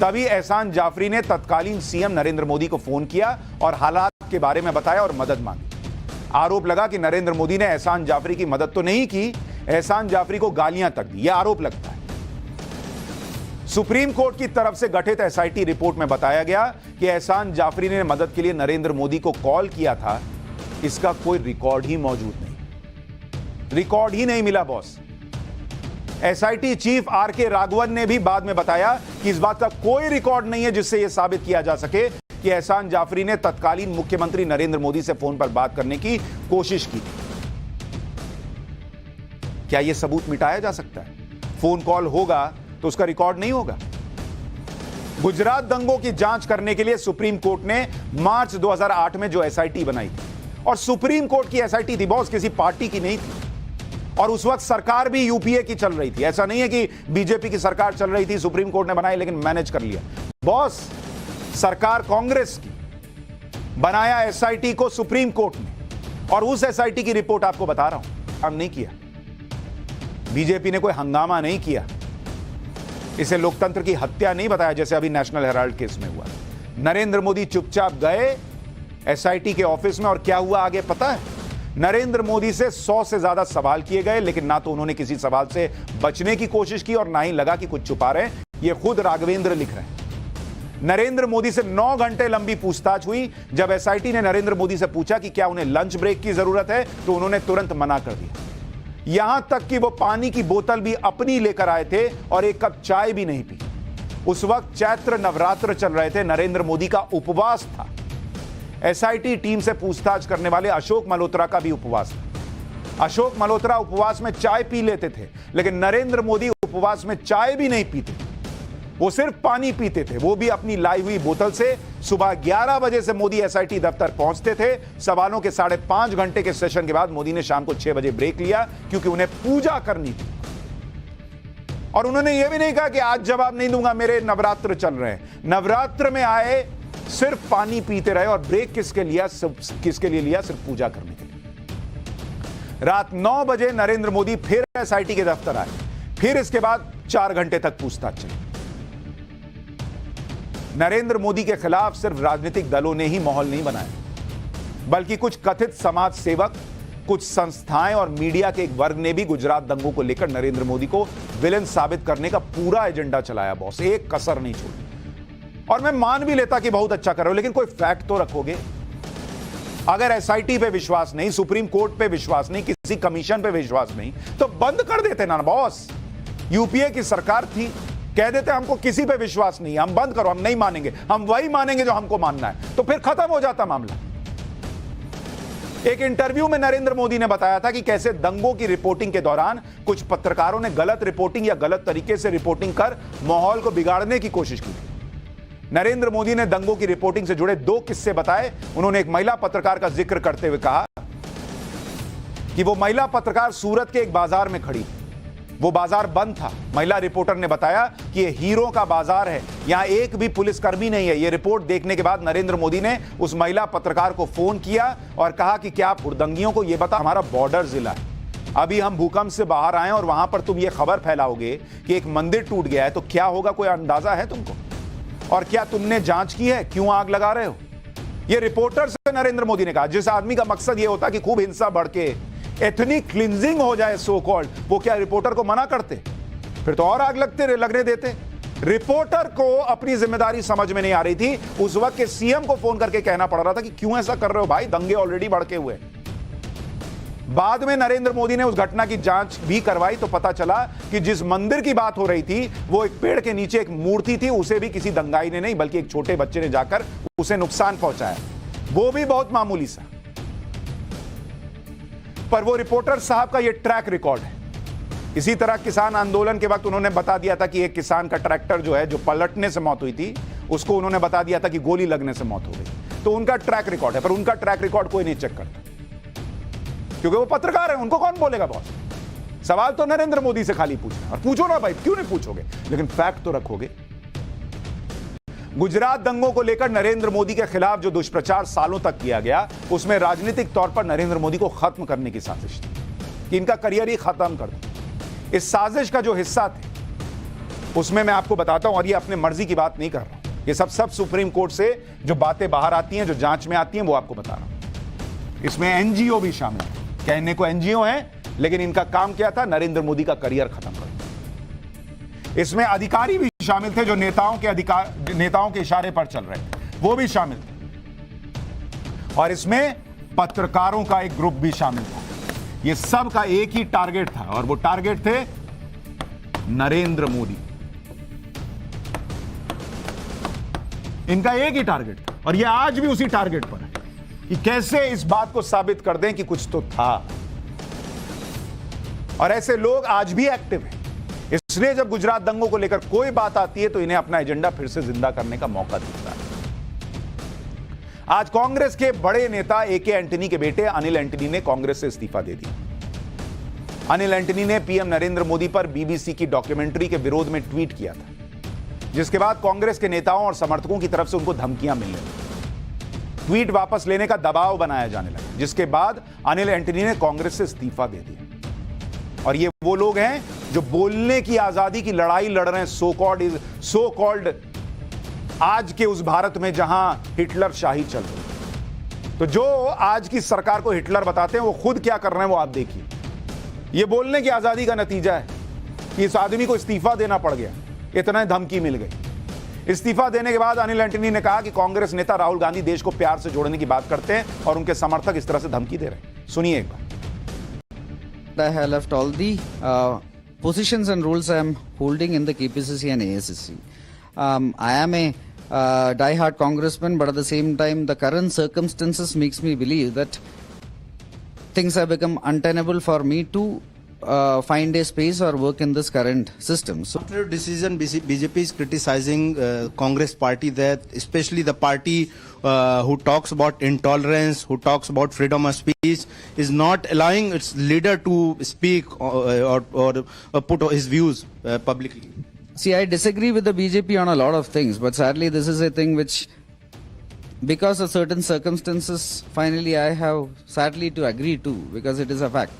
तभी एहसान जाफरी ने तत्कालीन सीएम नरेंद्र मोदी को फोन किया और हालात के बारे में बताया और मदद मांगी। आरोप लगा कि नरेंद्र मोदी ने एहसान जाफरी की मदद तो नहीं की, एहसान जाफरी को गालियां तक दी। यह आरोप लगता है। सुप्रीम कोर्ट की तरफ से गठित एसआईटी रिपोर्ट में बताया गया कि एहसान जाफरी ने मदद के लिए नरेंद्र मोदी को कॉल किया था। इसका कोई रिकॉर्ड ही मौजूद नहीं, रिकॉर्ड ही नहीं मिला boss. SIT chief RK Raghavan ने भी बाद में बताया कि इस बात का कोई रिकॉर्ड नहीं है जिससे यह साबित किया जा सके कि एहसान जाफरी ने तत्कालीन मुख्यमंत्री नरेंद्र मोदी से फोन पर बात करने की कोशिश की। क्या यह सबूत मिटाया जा सकता है? फोन कॉल होगा तो उसका रिकॉर्ड नहीं होगा। गुजरात दंगों की जांच करने के लिए सुप्रीम कोर्ट ने मार्च 2008 में जो एसआईटी बनाई थी, और सुप्रीम कोर्ट की एसआईटी थी बॉस, किसी पार्टी की नहीं थी। और उस वक्त सरकार भी यूपीए की चल रही थी। ऐसा नहीं है कि बीजेपी की सरकार चल रही थी, सुप्रीम कोर्ट ने बनाई लेकिन मैनेज कर लिया। बॉस, सरकार कांग्रेस की, बनाया एसआईटी को सुप्रीम कोर्ट ने, और उस एसआईटी की रिपोर्ट आपको बता रहा हूं, काम नहीं किया। बीजेपी ने कोई हंगामा नहीं किया, इसे लोकतंत्र की हत्या नहीं बताया जैसे अभी नेशनल हेराल्ड केस में हुआ। नरेंद्र मोदी चुपचाप गए एसआईटी के ऑफिस में, और क्या हुआ आगे पता है? नरेंद्र मोदी से 100 से ज्यादा सवाल किए गए, लेकिन ना तो उन्होंने किसी सवाल से बचने की कोशिश की और ना ही लगा कि कुछ छुपा रहे हैं। ये खुद राघवेंद्र लिख रहे हैं। नरेंद्र मोदी से 9 घंटे लंबी पूछताछ हुई। जब एसआईटी ने नरेंद्र मोदी से पूछा कि क्या उन्हें लंच ब्रेक की जरूरत है, तो उन्होंने तुरंत मना कर दिया। यहां तक कि वो पानी की बोतल भी अपनी लेकर आए थे और एक कप चाय भी नहीं पी। उस वक्त चैत्र नवरात्र चल रहे थे, नरेंद्र मोदी का उपवास था। एसआईटी टीम से पूछताछ करने वाले अशोक मल्होत्रा का भी उपवास था। अशोक मल्होत्रा उपवास में चाय पी लेते थे, लेकिन नरेंद्र मोदी उपवास में चाय भी नहीं पीते, वो सिर्फ पानी पीते थे, वो भी अपनी लाई हुई बोतल से। सुबह 11 बजे से मोदी एसआईटी दफ्तर पहुंचते थे। सवालों के 5.5 घंटे के सेशन के बाद मोदी ने शाम को 6 बजे ब्रेक लिया, क्योंकि उन्हें पूजा करनी थी। और उन्होंने यह भी नहीं कहा कि आज जवाब नहीं दूंगा, मेरे नवरात्र चल रहे हैं। नवरात्र में आए, सिर्फ पानी पीते रहे, और ब्रेक किसके लिए लिया? सिर्फ पूजा करने के लिए। रात 9 बजे नरेंद्र मोदी फिर एसआईटी के दफ्तर आए। फिर इसके बाद 4 घंटे तक पूछताछ चली। नरेंद्र मोदी के खिलाफ सिर्फ राजनीतिक दलों ने ही माहौल नहीं बनाया, बल्कि कुछ कथित समाज सेवक, कुछ संस्थाएं और मीडिया के एक वर्ग ने भी गुजरात दंगों को लेकर नरेंद्र मोदी को विलेन साबित करने का पूरा एजेंडा चलाया बॉस, एक कसर नहीं छोड़ी। और मैं मान भी लेता कि बहुत अच्छा कर रहे हो, लेकिन कोई फैक्ट तो रखोगे। अगर एसआईटी पे विश्वास नहीं, सुप्रीम कोर्ट पे विश्वास नहीं, किसी कमीशन पे विश्वास नहीं, तो बंद कर देते ना बॉस। यूपीए की सरकार थी, कह देते हमको किसी पे विश्वास नहीं, हम बंद करो, हम नहीं मानेंगे, हम वही मानेंगे जो हमको मानना है, तो फिर खत्म हो जाता मामला। एक इंटरव्यू में नरेंद्र मोदी ने बताया था कि कैसे दंगों की रिपोर्टिंग के दौरान कुछ पत्रकारों ने गलत रिपोर्टिंग या गलत तरीके से रिपोर्टिंग कर माहौल को बिगाड़ने की कोशिश की थी। नरेंद्र मोदी ने दंगों की रिपोर्टिंग से जुड़े 2 किस्से बताए। उन्होंने एक महिला पत्रकार का जिक्र करते हुए कहा कि वो महिला पत्रकार सूरत के एक बाजार में खड़ी थी। वो बाजार बंद था। महिला रिपोर्टर ने बताया कि ये हीरो का बाजार है, यहां एक भी पुलिसकर्मी नहीं है। ये रिपोर्ट देखने के बाद नरेंद्र मोदी ने उस महिला पत्रकार को फोन किया और कहा कि क्या आप हुड़दंगियों को ये बता, हमारा बॉर्डर जिला है, अभी हम भूकंप से बाहर आए और वहां पर तुम ये खबर फैलाओगे कि एक मंदिर टूट गया है, तो क्या होगा, कोई अंदाजा है तुमको? और क्या तुमने जांच की है, क्यों आग लगा रहे हो? ये रिपोर्टर से नरेंद्र मोदी ने कहा, जिस आदमी का मकसद ये होता कि खूब हिंसा बढ़ के एथनिक क्लिंजिंग हो जाए सो कॉल्ड, वो क्या रिपोर्टर को मना करते? फिर तो और आग लगने देते। रिपोर्टर को अपनी जिम्मेदारी समझ में नहीं आ रही थी। उस वक्त के सीएम को फोन करके कहना पड़ रहा था कि क्यों ऐसा कर रहे हो भाई, दंगे ऑलरेडी भड़के हुए। बाद में नरेंद्र मोदी ने उस घटना की जांच भी करवाई तो पता चला कि जिस मंदिर की बात हो रही थी वो एक पेड़ के नीचे एक मूर्ति थी, उसे भी किसी दंगाई ने नहीं बल्कि एक छोटे बच्चे ने जाकर उसे नुकसान पहुंचाया, वो भी बहुत मामूली सा। पर वो रिपोर्टर साहब का ये ट्रैक रिकॉर्ड है। इसी तरह किसान आंदोलन के वक्त उन्होंने बता दिया था कि एक किसान का ट्रैक्टर जो है जो पलटने से मौत हुई थी उसको उन्होंने बता दिया था कि गोली लगने से मौत हो गई। तो उनका ट्रैक रिकॉर्ड है, पर उनका ट्रैक रिकॉर्ड कोई नहीं चेक करता क्योंकि वो पत्रकार है, उनको कौन बोलेगा बॉस। सवाल तो नरेंद्र मोदी से खाली पूछना, और पूछो ना भाई, क्यों नहीं पूछोगे, लेकिन फैक्ट तो रखोगे। गुजरात दंगों को लेकर नरेंद्र मोदी के खिलाफ जो दुष्प्रचार सालों तक किया गया उसमें राजनीतिक तौर पर नरेंद्र मोदी को खत्म करने की साजिश थी कि इनका करियर ही खत्म कर दो। इस साजिश का जो हिस्सा थे उसमें मैं आपको बताता हूं, और ये अपने मर्जी की बात नहीं कर रहा हूं, ये सब सुप्रीम कोर्ट से जो बातें बाहर आती हैं, जो जांच में आती हैं, वो आपको बता रहा हूं। इसमें एनजीओ भी शामिल है, कहने को एनजीओ है लेकिन इनका काम क्या था, नरेंद्र मोदी का करियर खत्म कर। इसमें अधिकारी भी शामिल थे जो नेताओं के इशारे पर चल रहे थे, वो भी शामिल थे, और इसमें पत्रकारों का एक ग्रुप भी शामिल था। ये सब का एक ही टारगेट था, और वो टारगेट थे नरेंद्र मोदी। इनका एक ही टारगेट था, और ये आज भी उसी टारगेट पर है कि कैसे इस बात को साबित कर दें कि कुछ तो था। और ऐसे लोग आज भी एक्टिव हैं। इसलिए जब गुजरात दंगों को लेकर कोई बात आती है तो इन्हें अपना एजेंडा फिर से जिंदा करने का मौका मिलता है। आज कांग्रेस के बड़े नेता एके एंटनी के बेटे अनिल एंटनी ने कांग्रेस से इस्तीफा दे दिया। अनिल एंटनी ने पीएम नरेंद्र मोदी पर बीबीसी की डॉक्यूमेंट्री के विरोध में ट्वीट किया था, जिसके बाद कांग्रेस के नेताओं और समर्थकों की तरफ से उनको धमकियां मिलने लगी। ट्वीट वापस लेने का दबाव बनाया जाने लगा, जिसके बाद अनिल एंटनी ने कांग्रेस से इस्तीफा दे दिया। और ये वो लोग हैं जो बोलने की आजादी की लड़ाई लड़ रहे हैं, सो कॉल्ड आज के उस भारत में जहां हिटलर शाही चल रही है। तो जो आज की सरकार को हिटलर बताते हैं वो खुद क्या कर रहे हैं वो आप देखिए। ये बोलने की आजादी का नतीजा है कि इस आदमी को इस्तीफा देना पड़ गया, इतना धमकी मिल गई। इस्तीफा देने के बाद अनिल एंटनी ने कहा कि कांग्रेस नेता राहुल गांधी देश को प्यार से जोड़ने की बात करते हैं और उनके समर्थक इस तरह से धमकी दे रहे हैं। सुनिए एक बार। I have left all the positions and roles I am holding in the KPCC and ASSC. I am a die-hard congressman, but at the same time, the current circumstances makes me believe that things have become untenable for me to find a space or work in this current system. So, After a decision, BJP is criticizing Congress party, that especially the party who talks about intolerance, who talks about freedom of speech, is not allowing its leader to speak or put his views publicly. see, I disagree with the BJP on a lot of things, but sadly, this is a thing which, because of certain circumstances, finally I have sadly to agree to, because it is a fact.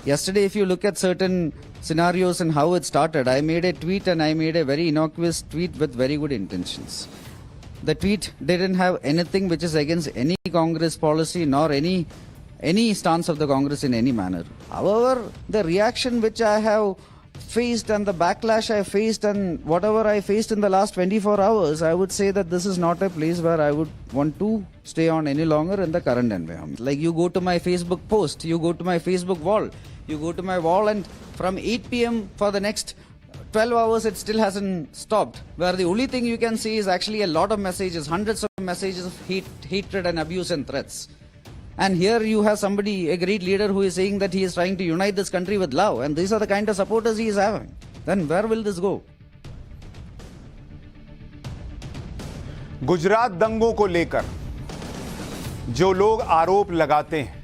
Yesterday, if you look at certain scenarios and how it started, I made a tweet and I made a very innocuous tweet with very good intentions. The tweet didn't have anything which is against any Congress policy nor any stance of the Congress in any manner. However, the reaction which I have faced and the backlash I faced and whatever I faced in the last 24 hours, I would say that this is not a place where I would want to stay on any longer in the current environment. Like, you go to my Facebook post, you go to my Facebook wall, you go to my wall, and from 8 p.m. for the next 12 hours it still hasn't stopped, where the only thing you can see is actually a lot of messages, hundreds of messages of hatred and abuse and threats. And here you have somebody, a great leader, who is saying that he is trying to unite this country with love, and these are the kind of supporters he is having. Then where will this go? Gujarat दंगों को लेकर जो लोग आरोप लगाते हैं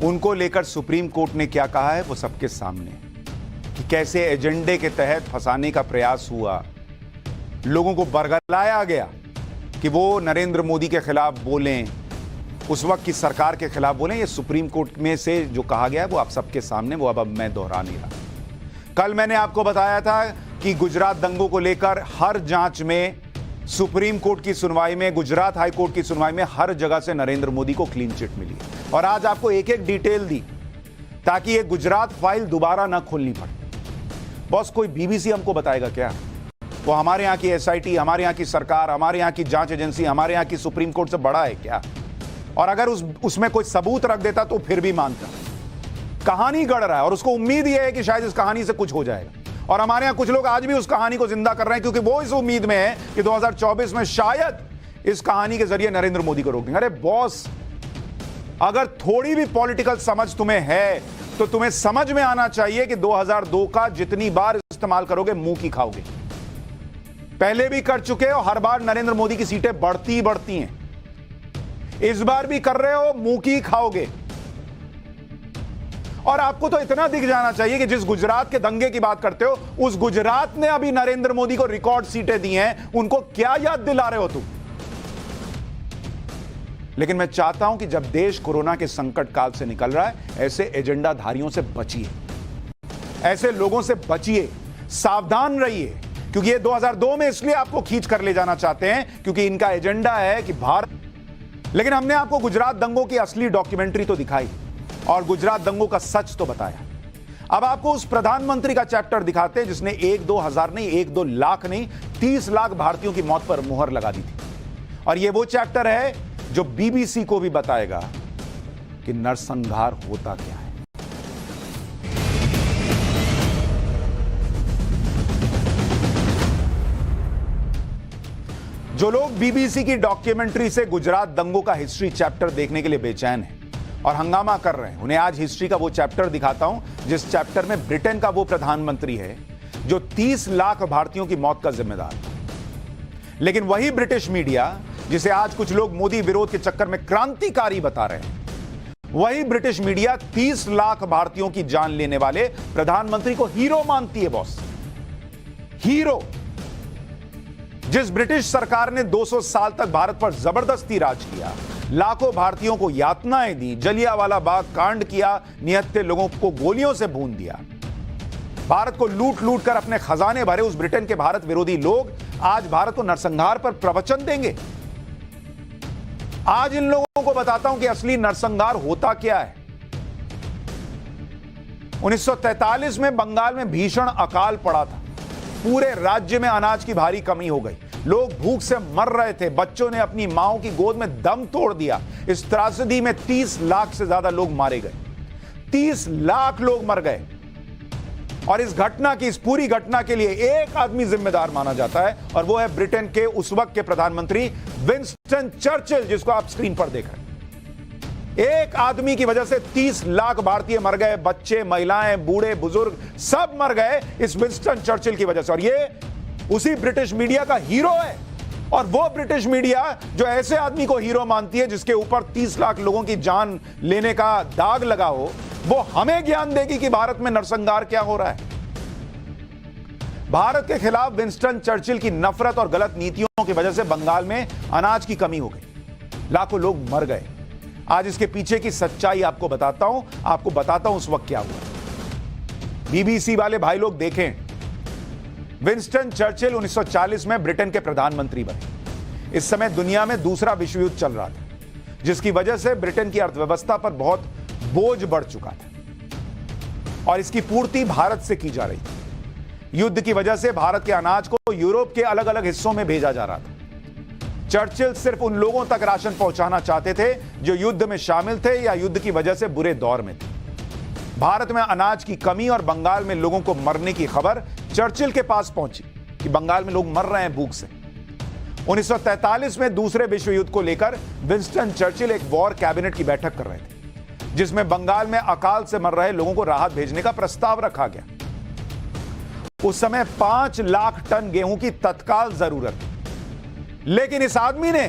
उनको लेकर सुप्रीम कोर्ट ने क्या कहा है वो सबके सामने कि कैसे एजेंडे के तहत फंसाने का प्रयास हुआ, लोगों को बरगलाया गया कि वो नरेंद्र मोदी के खिलाफ बोलें, उस वक्त की सरकार के खिलाफ बोलें। ये सुप्रीम कोर्ट में से जो कहा गया है वो आप सबके सामने, वो अब मैं दोहरा नहीं रहा। कल मैंने आपको बताया था कि गुजरात दंगों को लेकर हर जांच में, सुप्रीम कोर्ट की सुनवाई में, गुजरात हाई कोर्ट की सुनवाई में हर जगह से नरेंद्र मोदी को क्लीन चिट मिली। और आज आपको एक एक डिटेल दी ताकि ये गुजरात फाइल दोबारा ना खोलनी पड़े। बॉस, कोई बीबीसी हमको बताएगा क्या? वो हमारे यहां की एसआईटी, हमारे यहां की सरकार, हमारे यहां की जांच एजेंसी, हमारे यहां की सुप्रीम कोर्ट से बड़ा है क्या? और अगर उसमें कोई सबूत रख देता तो फिर भी मानता, कहानी गढ़ रहा है और उसको उम्मीद यह है कि शायद इस कहानी से कुछ हो जाएगा। और हमारे यहां कुछ लोग आज भी उस कहानी को जिंदा कर रहे हैं क्योंकि वो इस उम्मीद में है कि 2024 में शायद इस कहानी के जरिए नरेंद्र मोदी को रोक देंगे। अरे बॉस, अगर थोड़ी भी पॉलिटिकल समझ तुम्हें है तो तुम्हें समझ में आना चाहिए कि 2002 का जितनी बार इस्तेमाल करोगे मुंह की खाओगे। पहले भी कर चुके हो, हर बार नरेंद्र मोदी की सीटें बढ़ती बढ़ती हैं। इस बार भी कर रहे हो, मुंह की खाओगे। और आपको तो इतना दिख जाना चाहिए कि जिस गुजरात के दंगे की बात करते हो, उस गुजरात ने अभी नरेंद्र मोदी को रिकॉर्ड सीटें दी हैं। उनको क्या याद दिला रहे हो तुम? लेकिन मैं चाहता हूं कि जब देश कोरोना के संकट काल से निकल रहा है, ऐसे एजेंडाधारियों से बचिए, ऐसे लोगों से बचिए, सावधान रहिए। क्योंकि ये 2002 में इसलिए आपको खींच कर ले जाना चाहते हैं क्योंकि इनका एजेंडा है कि भारत। लेकिन हमने आपको गुजरात दंगों की असली डॉक्यूमेंट्री तो दिखाई और गुजरात दंगों का सच तो बताया। अब आपको उस प्रधानमंत्री का चैप्टर दिखाते हैं जिसने 1-2 हजार नहीं, 1-2 लाख नहीं, 30 लाख भारतीयों की मौत पर मुहर लगा दी थी। और ये वो चैप्टर है जो बीबीसी को भी बताएगा कि नरसंहार होता क्या है। जो लोग बीबीसी की डॉक्यूमेंट्री से गुजरात दंगों का हिस्ट्री चैप्टर देखने के लिए बेचैन हैं और हंगामा कर रहे हैं, उन्हें आज हिस्ट्री का वो चैप्टर दिखाता हूं जिस चैप्टर में ब्रिटेन का वो प्रधानमंत्री है जो 30 लाख भारतीयों की मौत का जिम्मेदार था। लेकिन वही ब्रिटिश मीडिया जिसे आज कुछ लोग मोदी विरोध के चक्कर में क्रांतिकारी बता रहे हैं, वही ब्रिटिश मीडिया 30 लाख भारतीयों की जान लेने वाले प्रधानमंत्री को हीरो मानती है। Boss, hero. जिस ब्रिटिश सरकार ने 200 साल तक भारत पर जबरदस्ती राज किया, लाखों भारतीयों को यातनाएं दी, जलियांवाला बाग कांड किया, निहत्थे लोगों को गोलियों से भून दिया, भारत को लूट लूट कर अपने खजाने भरे उस ब्रिटेन के भारत विरोधी लोग आज भारत को नरसंहार पर प्रवचन देंगे। आज इन लोगों को बताता हूं कि असली नरसंहार होता क्या है। 1943 में बंगाल में भीषण अकाल पड़ा था। पूरे राज्य में अनाज की भारी कमी हो गई, लोग भूख से मर रहे थे, बच्चों ने अपनी मांओं की गोद में दम तोड़ दिया। इस त्रासदी में 30 लाख से ज्यादा लोग मारे गए, 30 लाख लोग मर गए। और इस घटना की, इस पूरी घटना के लिए एक आदमी जिम्मेदार माना जाता है और वो है ब्रिटेन के उस वक्त के प्रधानमंत्री विंस्टन चर्चिल, जिसको आप स्क्रीन पर देख रहे हैं। एक आदमी की वजह से 30 लाख भारतीय मर गए, बच्चे, महिलाएं, बूढ़े, बुजुर्ग सब मर गए इस विंस्टन चर्चिल की वजह से। और ये उसी ब्रिटिश मीडिया का हीरो है। और वो ब्रिटिश मीडिया जो ऐसे आदमी को हीरो मानती है जिसके ऊपर 30 लाख लोगों की जान लेने का दाग लगा हो, वो हमें ज्ञान देगी कि भारत में नरसंहार क्या हो रहा है। भारत के खिलाफ विंस्टन चर्चिल की नफरत और गलत नीतियों की वजह से बंगाल में अनाज की कमी हो गई, लाखों लोग मर गए। आज इसके पीछे की सच्चाई आपको बताता हूं उस वक्त क्या हुआ। बीबीसी वाले भाई लोग देखें, विंस्टन चर्चिल 1940 में ब्रिटेन के प्रधानमंत्री बने। इस समय दुनिया में दूसरा विश्व युद्ध चल रहा था, जिसकी वजह से ब्रिटेन की अर्थव्यवस्था पर बहुत बोझ बढ़ चुका था और इसकी पूर्ति भारत से की जा रही थी। युद्ध की वजह से भारत के अनाज को यूरोप के अलग अलग हिस्सों में भेजा जा रहा था। चर्चिल सिर्फ उन लोगों तक राशन पहुंचाना चाहते थे जो युद्ध में शामिल थे या युद्ध की वजह से बुरे दौर में थे। भारत में अनाज की कमी और बंगाल में लोगों को मरने की खबर चर्चिल के पास पहुंची कि बंगाल में लोग मर रहे हैं भूख से। 1943 में दूसरे विश्व युद्ध को लेकर विंस्टन चर्चिल एक वॉर कैबिनेट की बैठक कर रहे थे, जिसमें बंगाल में अकाल से मर रहे लोगों को राहत भेजने का प्रस्ताव रखा गया। उस समय 5 लाख टन गेहूं की तत्काल जरूरत थी, लेकिन इस आदमी ने,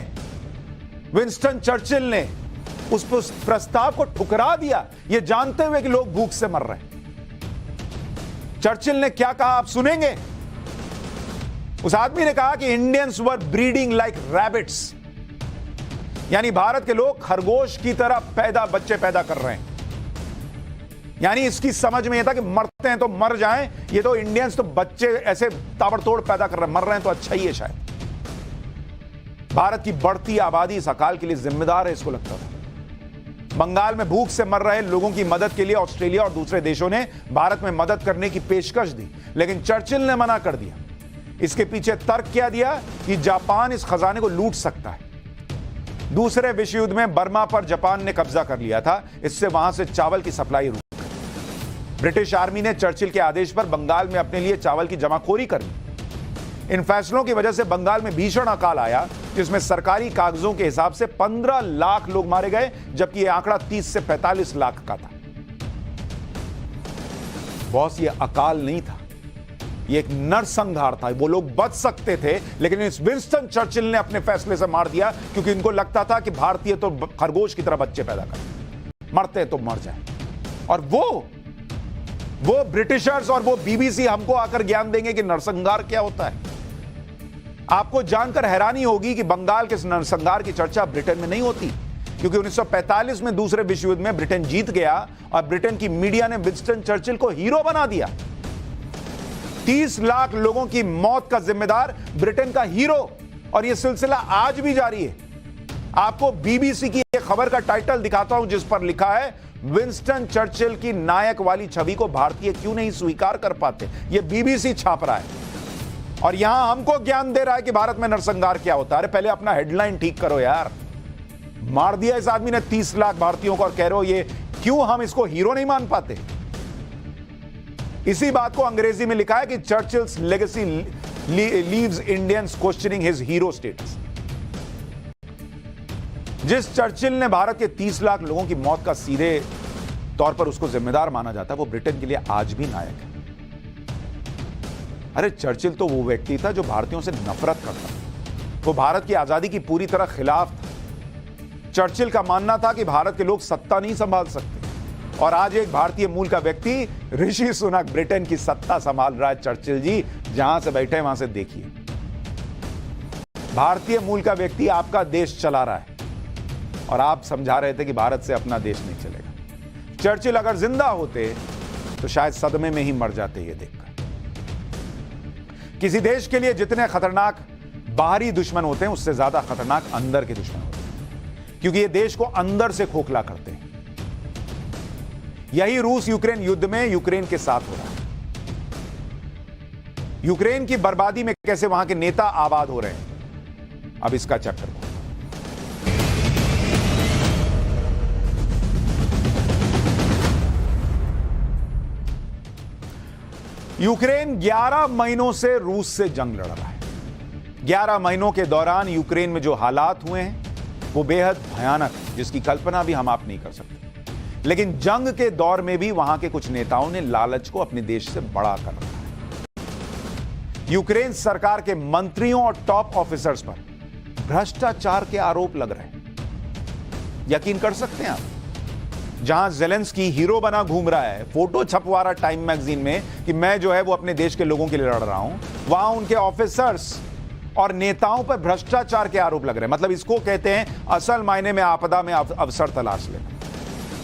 विंस्टन चर्चिल ने, उस प्रस्ताव को ठुकरा दिया, यह जानते हुए कि लोग भूख से मर रहे हैं। चर्चिल ने क्या कहा आप सुनेंगे। उस आदमी ने कहा कि Indians were breeding like rabbits, यानी भारत के लोग खरगोश की तरह बच्चे पैदा कर रहे हैं। यानी इसकी समझ में यह था कि मरते हैं तो मर जाएं, ये तो इंडियंस तो बच्चे ऐसे ताबड़तोड़ पैदा कर रहे हैं, मर रहे हैं तो अच्छा ही है शायद। भारत की बढ़ती आबादी इस अकाल के लिए जिम्मेदार है, इसको लगता था। बंगाल में भूख से मर रहे लोगों की मदद के लिए ऑस्ट्रेलिया और दूसरे देशों ने भारत में मदद करने की पेशकश दी, लेकिन चर्चिल ने मना कर दिया। इसके पीछे तर्क क्या दिया कि जापान इस खजाने को लूट सकता है। दूसरे विश्व युद्ध में बर्मा पर जापान ने कब्जा कर लिया था, इससे वहां से चावल की सप्लाई रुक गई। ब्रिटिश आर्मी ने चर्चिल के आदेश पर बंगाल में अपने लिए चावल की जमाखोरी कर ली। इन फैसलों की वजह से बंगाल में भीषण अकाल आया, जिसमें सरकारी कागजों के हिसाब से 15 लाख लोग मारे गए, जबकि यह आंकड़ा 30 से 45 लाख का था। बॉस, ये अकाल नहीं था, ये एक नरसंहार था। वो लोग बच सकते थे, लेकिन इस विंस्टन चर्चिल ने अपने फैसले से मार दिया, क्योंकि इनको लगता था कि भारतीय तो खरगोश की तरह बच्चे पैदा करते, मरते तो मर जाए। और वो ब्रिटिशर्स और वो बीबीसी हमको आकर ज्ञान देंगे कि नरसंहार क्या होता है। आपको जानकर हैरानी होगी कि बंगाल के नरसंहार की चर्चा ब्रिटेन में नहीं होती, क्योंकि 1945 में दूसरे विश्व युद्ध में ब्रिटेन जीत गया और ब्रिटेन की मीडिया ने विंस्टन चर्चिल को हीरो बना दिया। 30 लाख लोगों की मौत का जिम्मेदार ब्रिटेन का हीरो, और यह सिलसिला आज भी जारी है। आपको बीबीसी की एक खबर का टाइटल दिखाता हूं, जिस पर लिखा है, विंस्टन चर्चिल की नायक वाली छवि को भारतीय क्यों नहीं स्वीकार कर पाते। यह बीबीसी छाप रहा है और यहां हमको ज्ञान दे रहा है कि भारत में नरसंहार क्या होता है। अरे पहले अपना हेडलाइन ठीक करो यार। मार दिया इस आदमी ने 30 लाख भारतीयों को और कह रहे हो ये क्यों हम इसको हीरो नहीं मान पाते। इसी बात को अंग्रेजी में लिखा है कि Churchill's legacy leaves Indians questioning his hero status. जिस चर्चिल ने भारत के 30 लाख लोगों की मौत का सीधे तौर पर उसको जिम्मेदार माना जाता है, वो ब्रिटेन के लिए आज भी नायक है। अरे चर्चिल तो वो व्यक्ति था जो भारतीयों से नफरत करता था, वो भारत की आजादी की पूरी तरह खिलाफ था। चर्चिल का मानना था कि भारत के लोग सत्ता नहीं संभाल सकते, और आज एक भारतीय मूल का व्यक्ति ऋषि सुनक ब्रिटेन की सत्ता संभाल रहा है। चर्चिल जी जहां से बैठे वहां से देखिए, भारतीय मूल का व्यक्ति आपका देश चला रहा है और आप समझा रहे थे कि भारत से अपना देश नहीं चलेगा। चर्चिल अगर जिंदा होते तो शायद सदमे में ही मर जाते ये देखकर। किसी देश के लिए जितने खतरनाक बाहरी दुश्मन होते हैं, उससे ज्यादा खतरनाक अंदर के दुश्मन होते हैं, क्योंकि ये देश को अंदर से खोखला करते हैं। यही रूस यूक्रेन युद्ध में यूक्रेन के साथ हो रहा है। यूक्रेन की बर्बादी में कैसे वहां के नेता आबाद हो रहे हैं, अब इसका चैप्टर खोलो। यूक्रेन 11 महीनों से रूस से जंग लड़ रहा है। 11 महीनों के दौरान यूक्रेन में जो हालात हुए हैं वो बेहद भयानक है, जिसकी कल्पना भी हम आप नहीं कर सकते। लेकिन जंग के दौर में भी वहां के कुछ नेताओं ने लालच को अपने देश से बड़ा कर रखा है। यूक्रेन सरकार के मंत्रियों और टॉप ऑफिसर्स पर भ्रष्टाचार के आरोप लग रहे हैं। यकीन कर सकते हैं आप, जहां जेलेंस्की हीरो बना घूम रहा है, फोटो छपवा रहा टाइम मैगजीन में कि मैं जो है वो अपने देश के लोगों के लिए लड़ रहा हूं, वहां उनके ऑफिसर्स और नेताओं पर भ्रष्टाचार के आरोप लग रहे हैं। मतलब इसको कहते हैं असल मायने में आपदा में अवसर तलाश लेना।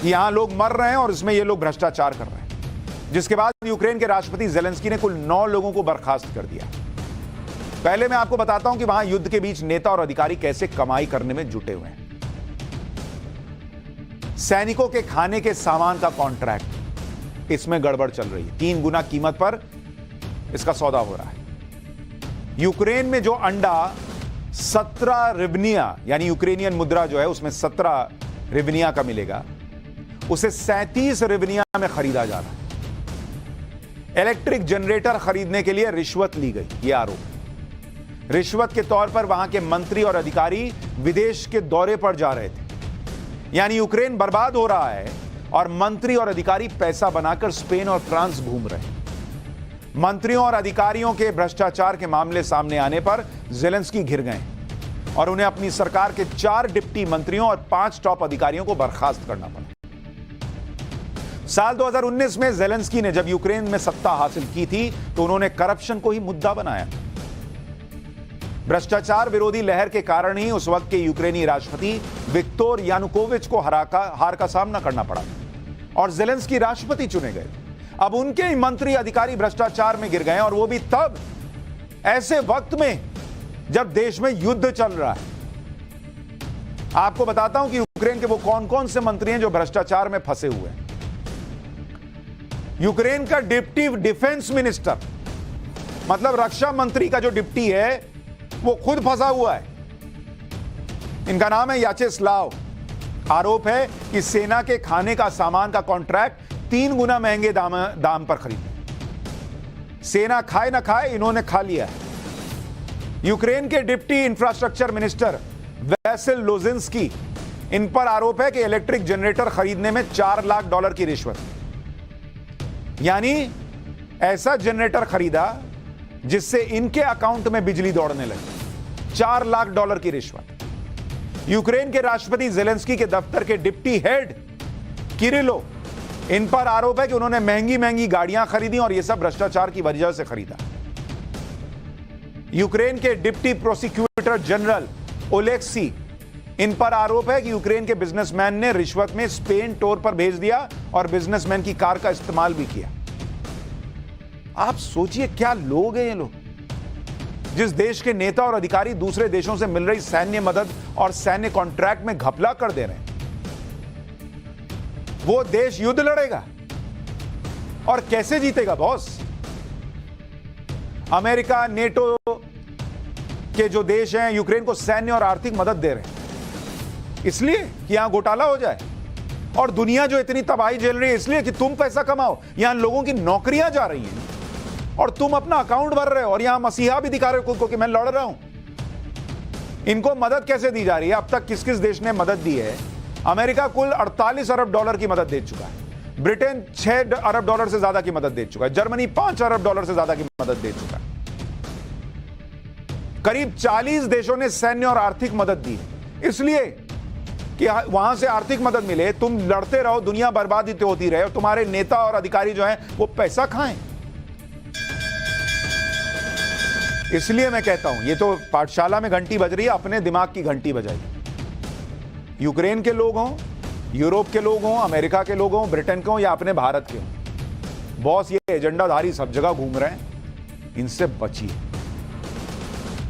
यहां लोग मर रहे हैं और इसमें ये लोग भ्रष्टाचार कर रहे हैं। जिसके बाद यूक्रेन के राष्ट्रपति जेलेंस्की ने कुल 9 लोगों को बर्खास्त कर दिया। पहले मैं आपको बताता हूं कि वहां युद्ध के बीच नेता और अधिकारी कैसे कमाई करने में जुटे हुए हैं। सैनिकों के खाने के सामान का कॉन्ट्रैक्ट, इसमें गड़बड़ चल रही है। 3 गुना कीमत पर इसका सौदा हो रहा है। यूक्रेन में जो अंडा 17 रिवनिया यानी यूक्रेनियन मुद्रा जो है उसमें 17 रिवनिया का मिलेगा, उसे 37 रिवनिया में खरीदा जा रहा है। इलेक्ट्रिक जनरेटर खरीदने के लिए रिश्वत ली गई, यह आरोप। रिश्वत के तौर पर वहां के मंत्री और अधिकारी विदेश के दौरे पर जा रहे थे। यानी यूक्रेन बर्बाद हो रहा है और मंत्री और अधिकारी पैसा बनाकर स्पेन और फ्रांस घूम रहे हैं। मंत्रियों और अधिकारियों के भ्रष्टाचार के मामले सामने आने पर जेलेंस्की घिर गए और उन्हें अपनी सरकार के 4 डिप्टी मंत्रियों और 5 टॉप अधिकारियों को बर्खास्त करना पड़ा। साल 2019 में जेलेंस्की ने जब यूक्रेन में सत्ता हासिल की थी तो उन्होंने करप्शन को ही मुद्दा बनाया। भ्रष्टाचार विरोधी लहर के कारण ही उस वक्त के यूक्रेनी राष्ट्रपति विक्टोर यानुकोविच को हार का सामना करना पड़ा और जेलेंस्की राष्ट्रपति चुने गए। अब उनके ही मंत्री अधिकारी भ्रष्टाचार में गिर गए, और वो भी तब ऐसे वक्त में जब देश में युद्ध चल रहा है। आपको बताता हूं कि यूक्रेन के वो कौन कौन से मंत्री हैं जो भ्रष्टाचार में फंसे हुए हैं। यूक्रेन का डिप्टी डिफेंस मिनिस्टर, मतलब रक्षा मंत्री का जो डिप्टी है वो खुद फंसा हुआ है। इनका नाम है याचेस्लाव। आरोप है कि सेना के खाने का सामान का कॉन्ट्रैक्ट 3 गुना महंगे दाम पर खरीदे। सेना खाए ना खाए, इन्होंने खा लिया है। यूक्रेन के डिप्टी इंफ्रास्ट्रक्चर मिनिस्टर वैसिल लोजिंस्की, इन पर आरोप है कि इलेक्ट्रिक जनरेटर खरीदने में $4 लाख की रिश्वत, यानी ऐसा जनरेटर खरीदा जिससे इनके अकाउंट में बिजली दौड़ने लगी। $4 लाख की रिश्वत। यूक्रेन के राष्ट्रपति जेलेंस्की के दफ्तर के डिप्टी हेड किरिलो, इन पर आरोप है कि उन्होंने महंगी महंगी गाड़ियां खरीदी और यह सब भ्रष्टाचार की वजह से खरीदा। यूक्रेन के डिप्टी प्रोसिक्यूटर जनरल ओलेक्सी, इन पर आरोप है कि यूक्रेन के बिजनेसमैन ने रिश्वत में स्पेन टूर पर भेज दिया और बिजनेसमैन की कार का इस्तेमाल भी किया। आप सोचिए क्या लोग हैं ये लोग। जिस देश के नेता और अधिकारी दूसरे देशों से मिल रही सैन्य मदद और सैन्य कॉन्ट्रैक्ट में घपला कर दे रहे हैं, वो देश युद्ध लड़ेगा और कैसे जीतेगा बॉस? अमेरिका, नेटो के जो देश हैं यूक्रेन को सैन्य और आर्थिक मदद दे रहे हैं इसलिए कि यहां घोटाला हो जाए, और दुनिया जो इतनी तबाही झेल रही है इसलिए कि तुम पैसा कमाओ। यहां लोगों की नौकरियां जा रही हैं और तुम अपना अकाउंट भर रहे हो, और यहां मसीहा भी दिखा रहे हो खुद को कि मैं लड़ रहा हूं। इनको मदद कैसे दी जा रही है? अब तक किस किस देश ने मदद दी है? अमेरिका कुल $48 अरब की मदद दे चुका है। ब्रिटेन $6 अरब से ज्यादा की मदद दे चुका है। जर्मनी $5 अरब से ज्यादा की मदद दे चुका है। करीब 40 देशों ने सैन्य और आर्थिक मदद दी है, इसलिए कि वहां से आर्थिक मदद मिले, तुम लड़ते रहो, दुनिया बर्बादी होती रहे और तुम्हारे नेता और अधिकारी जो हैं वो पैसा खाएं। इसलिए मैं कहता हूं, ये तो पाठशाला में घंटी बज रही है, अपने दिमाग की घंटी बजाइए। यूक्रेन के लोग हों, यूरोप के लोग हों, अमेरिका के लोग हों, ब्रिटेन के हों या अपने भारत के हों, बॉस ये एजेंडाधारी सब जगह घूम रहे हैं, इनसे बचिए,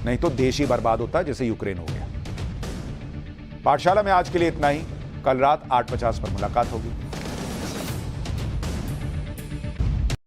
नहीं तो देश ही बर्बाद होता है जैसे यूक्रेन हो गया। पाठशाला में आज के लिए इतना ही। कल रात 8:50 पर मुलाकात होगी।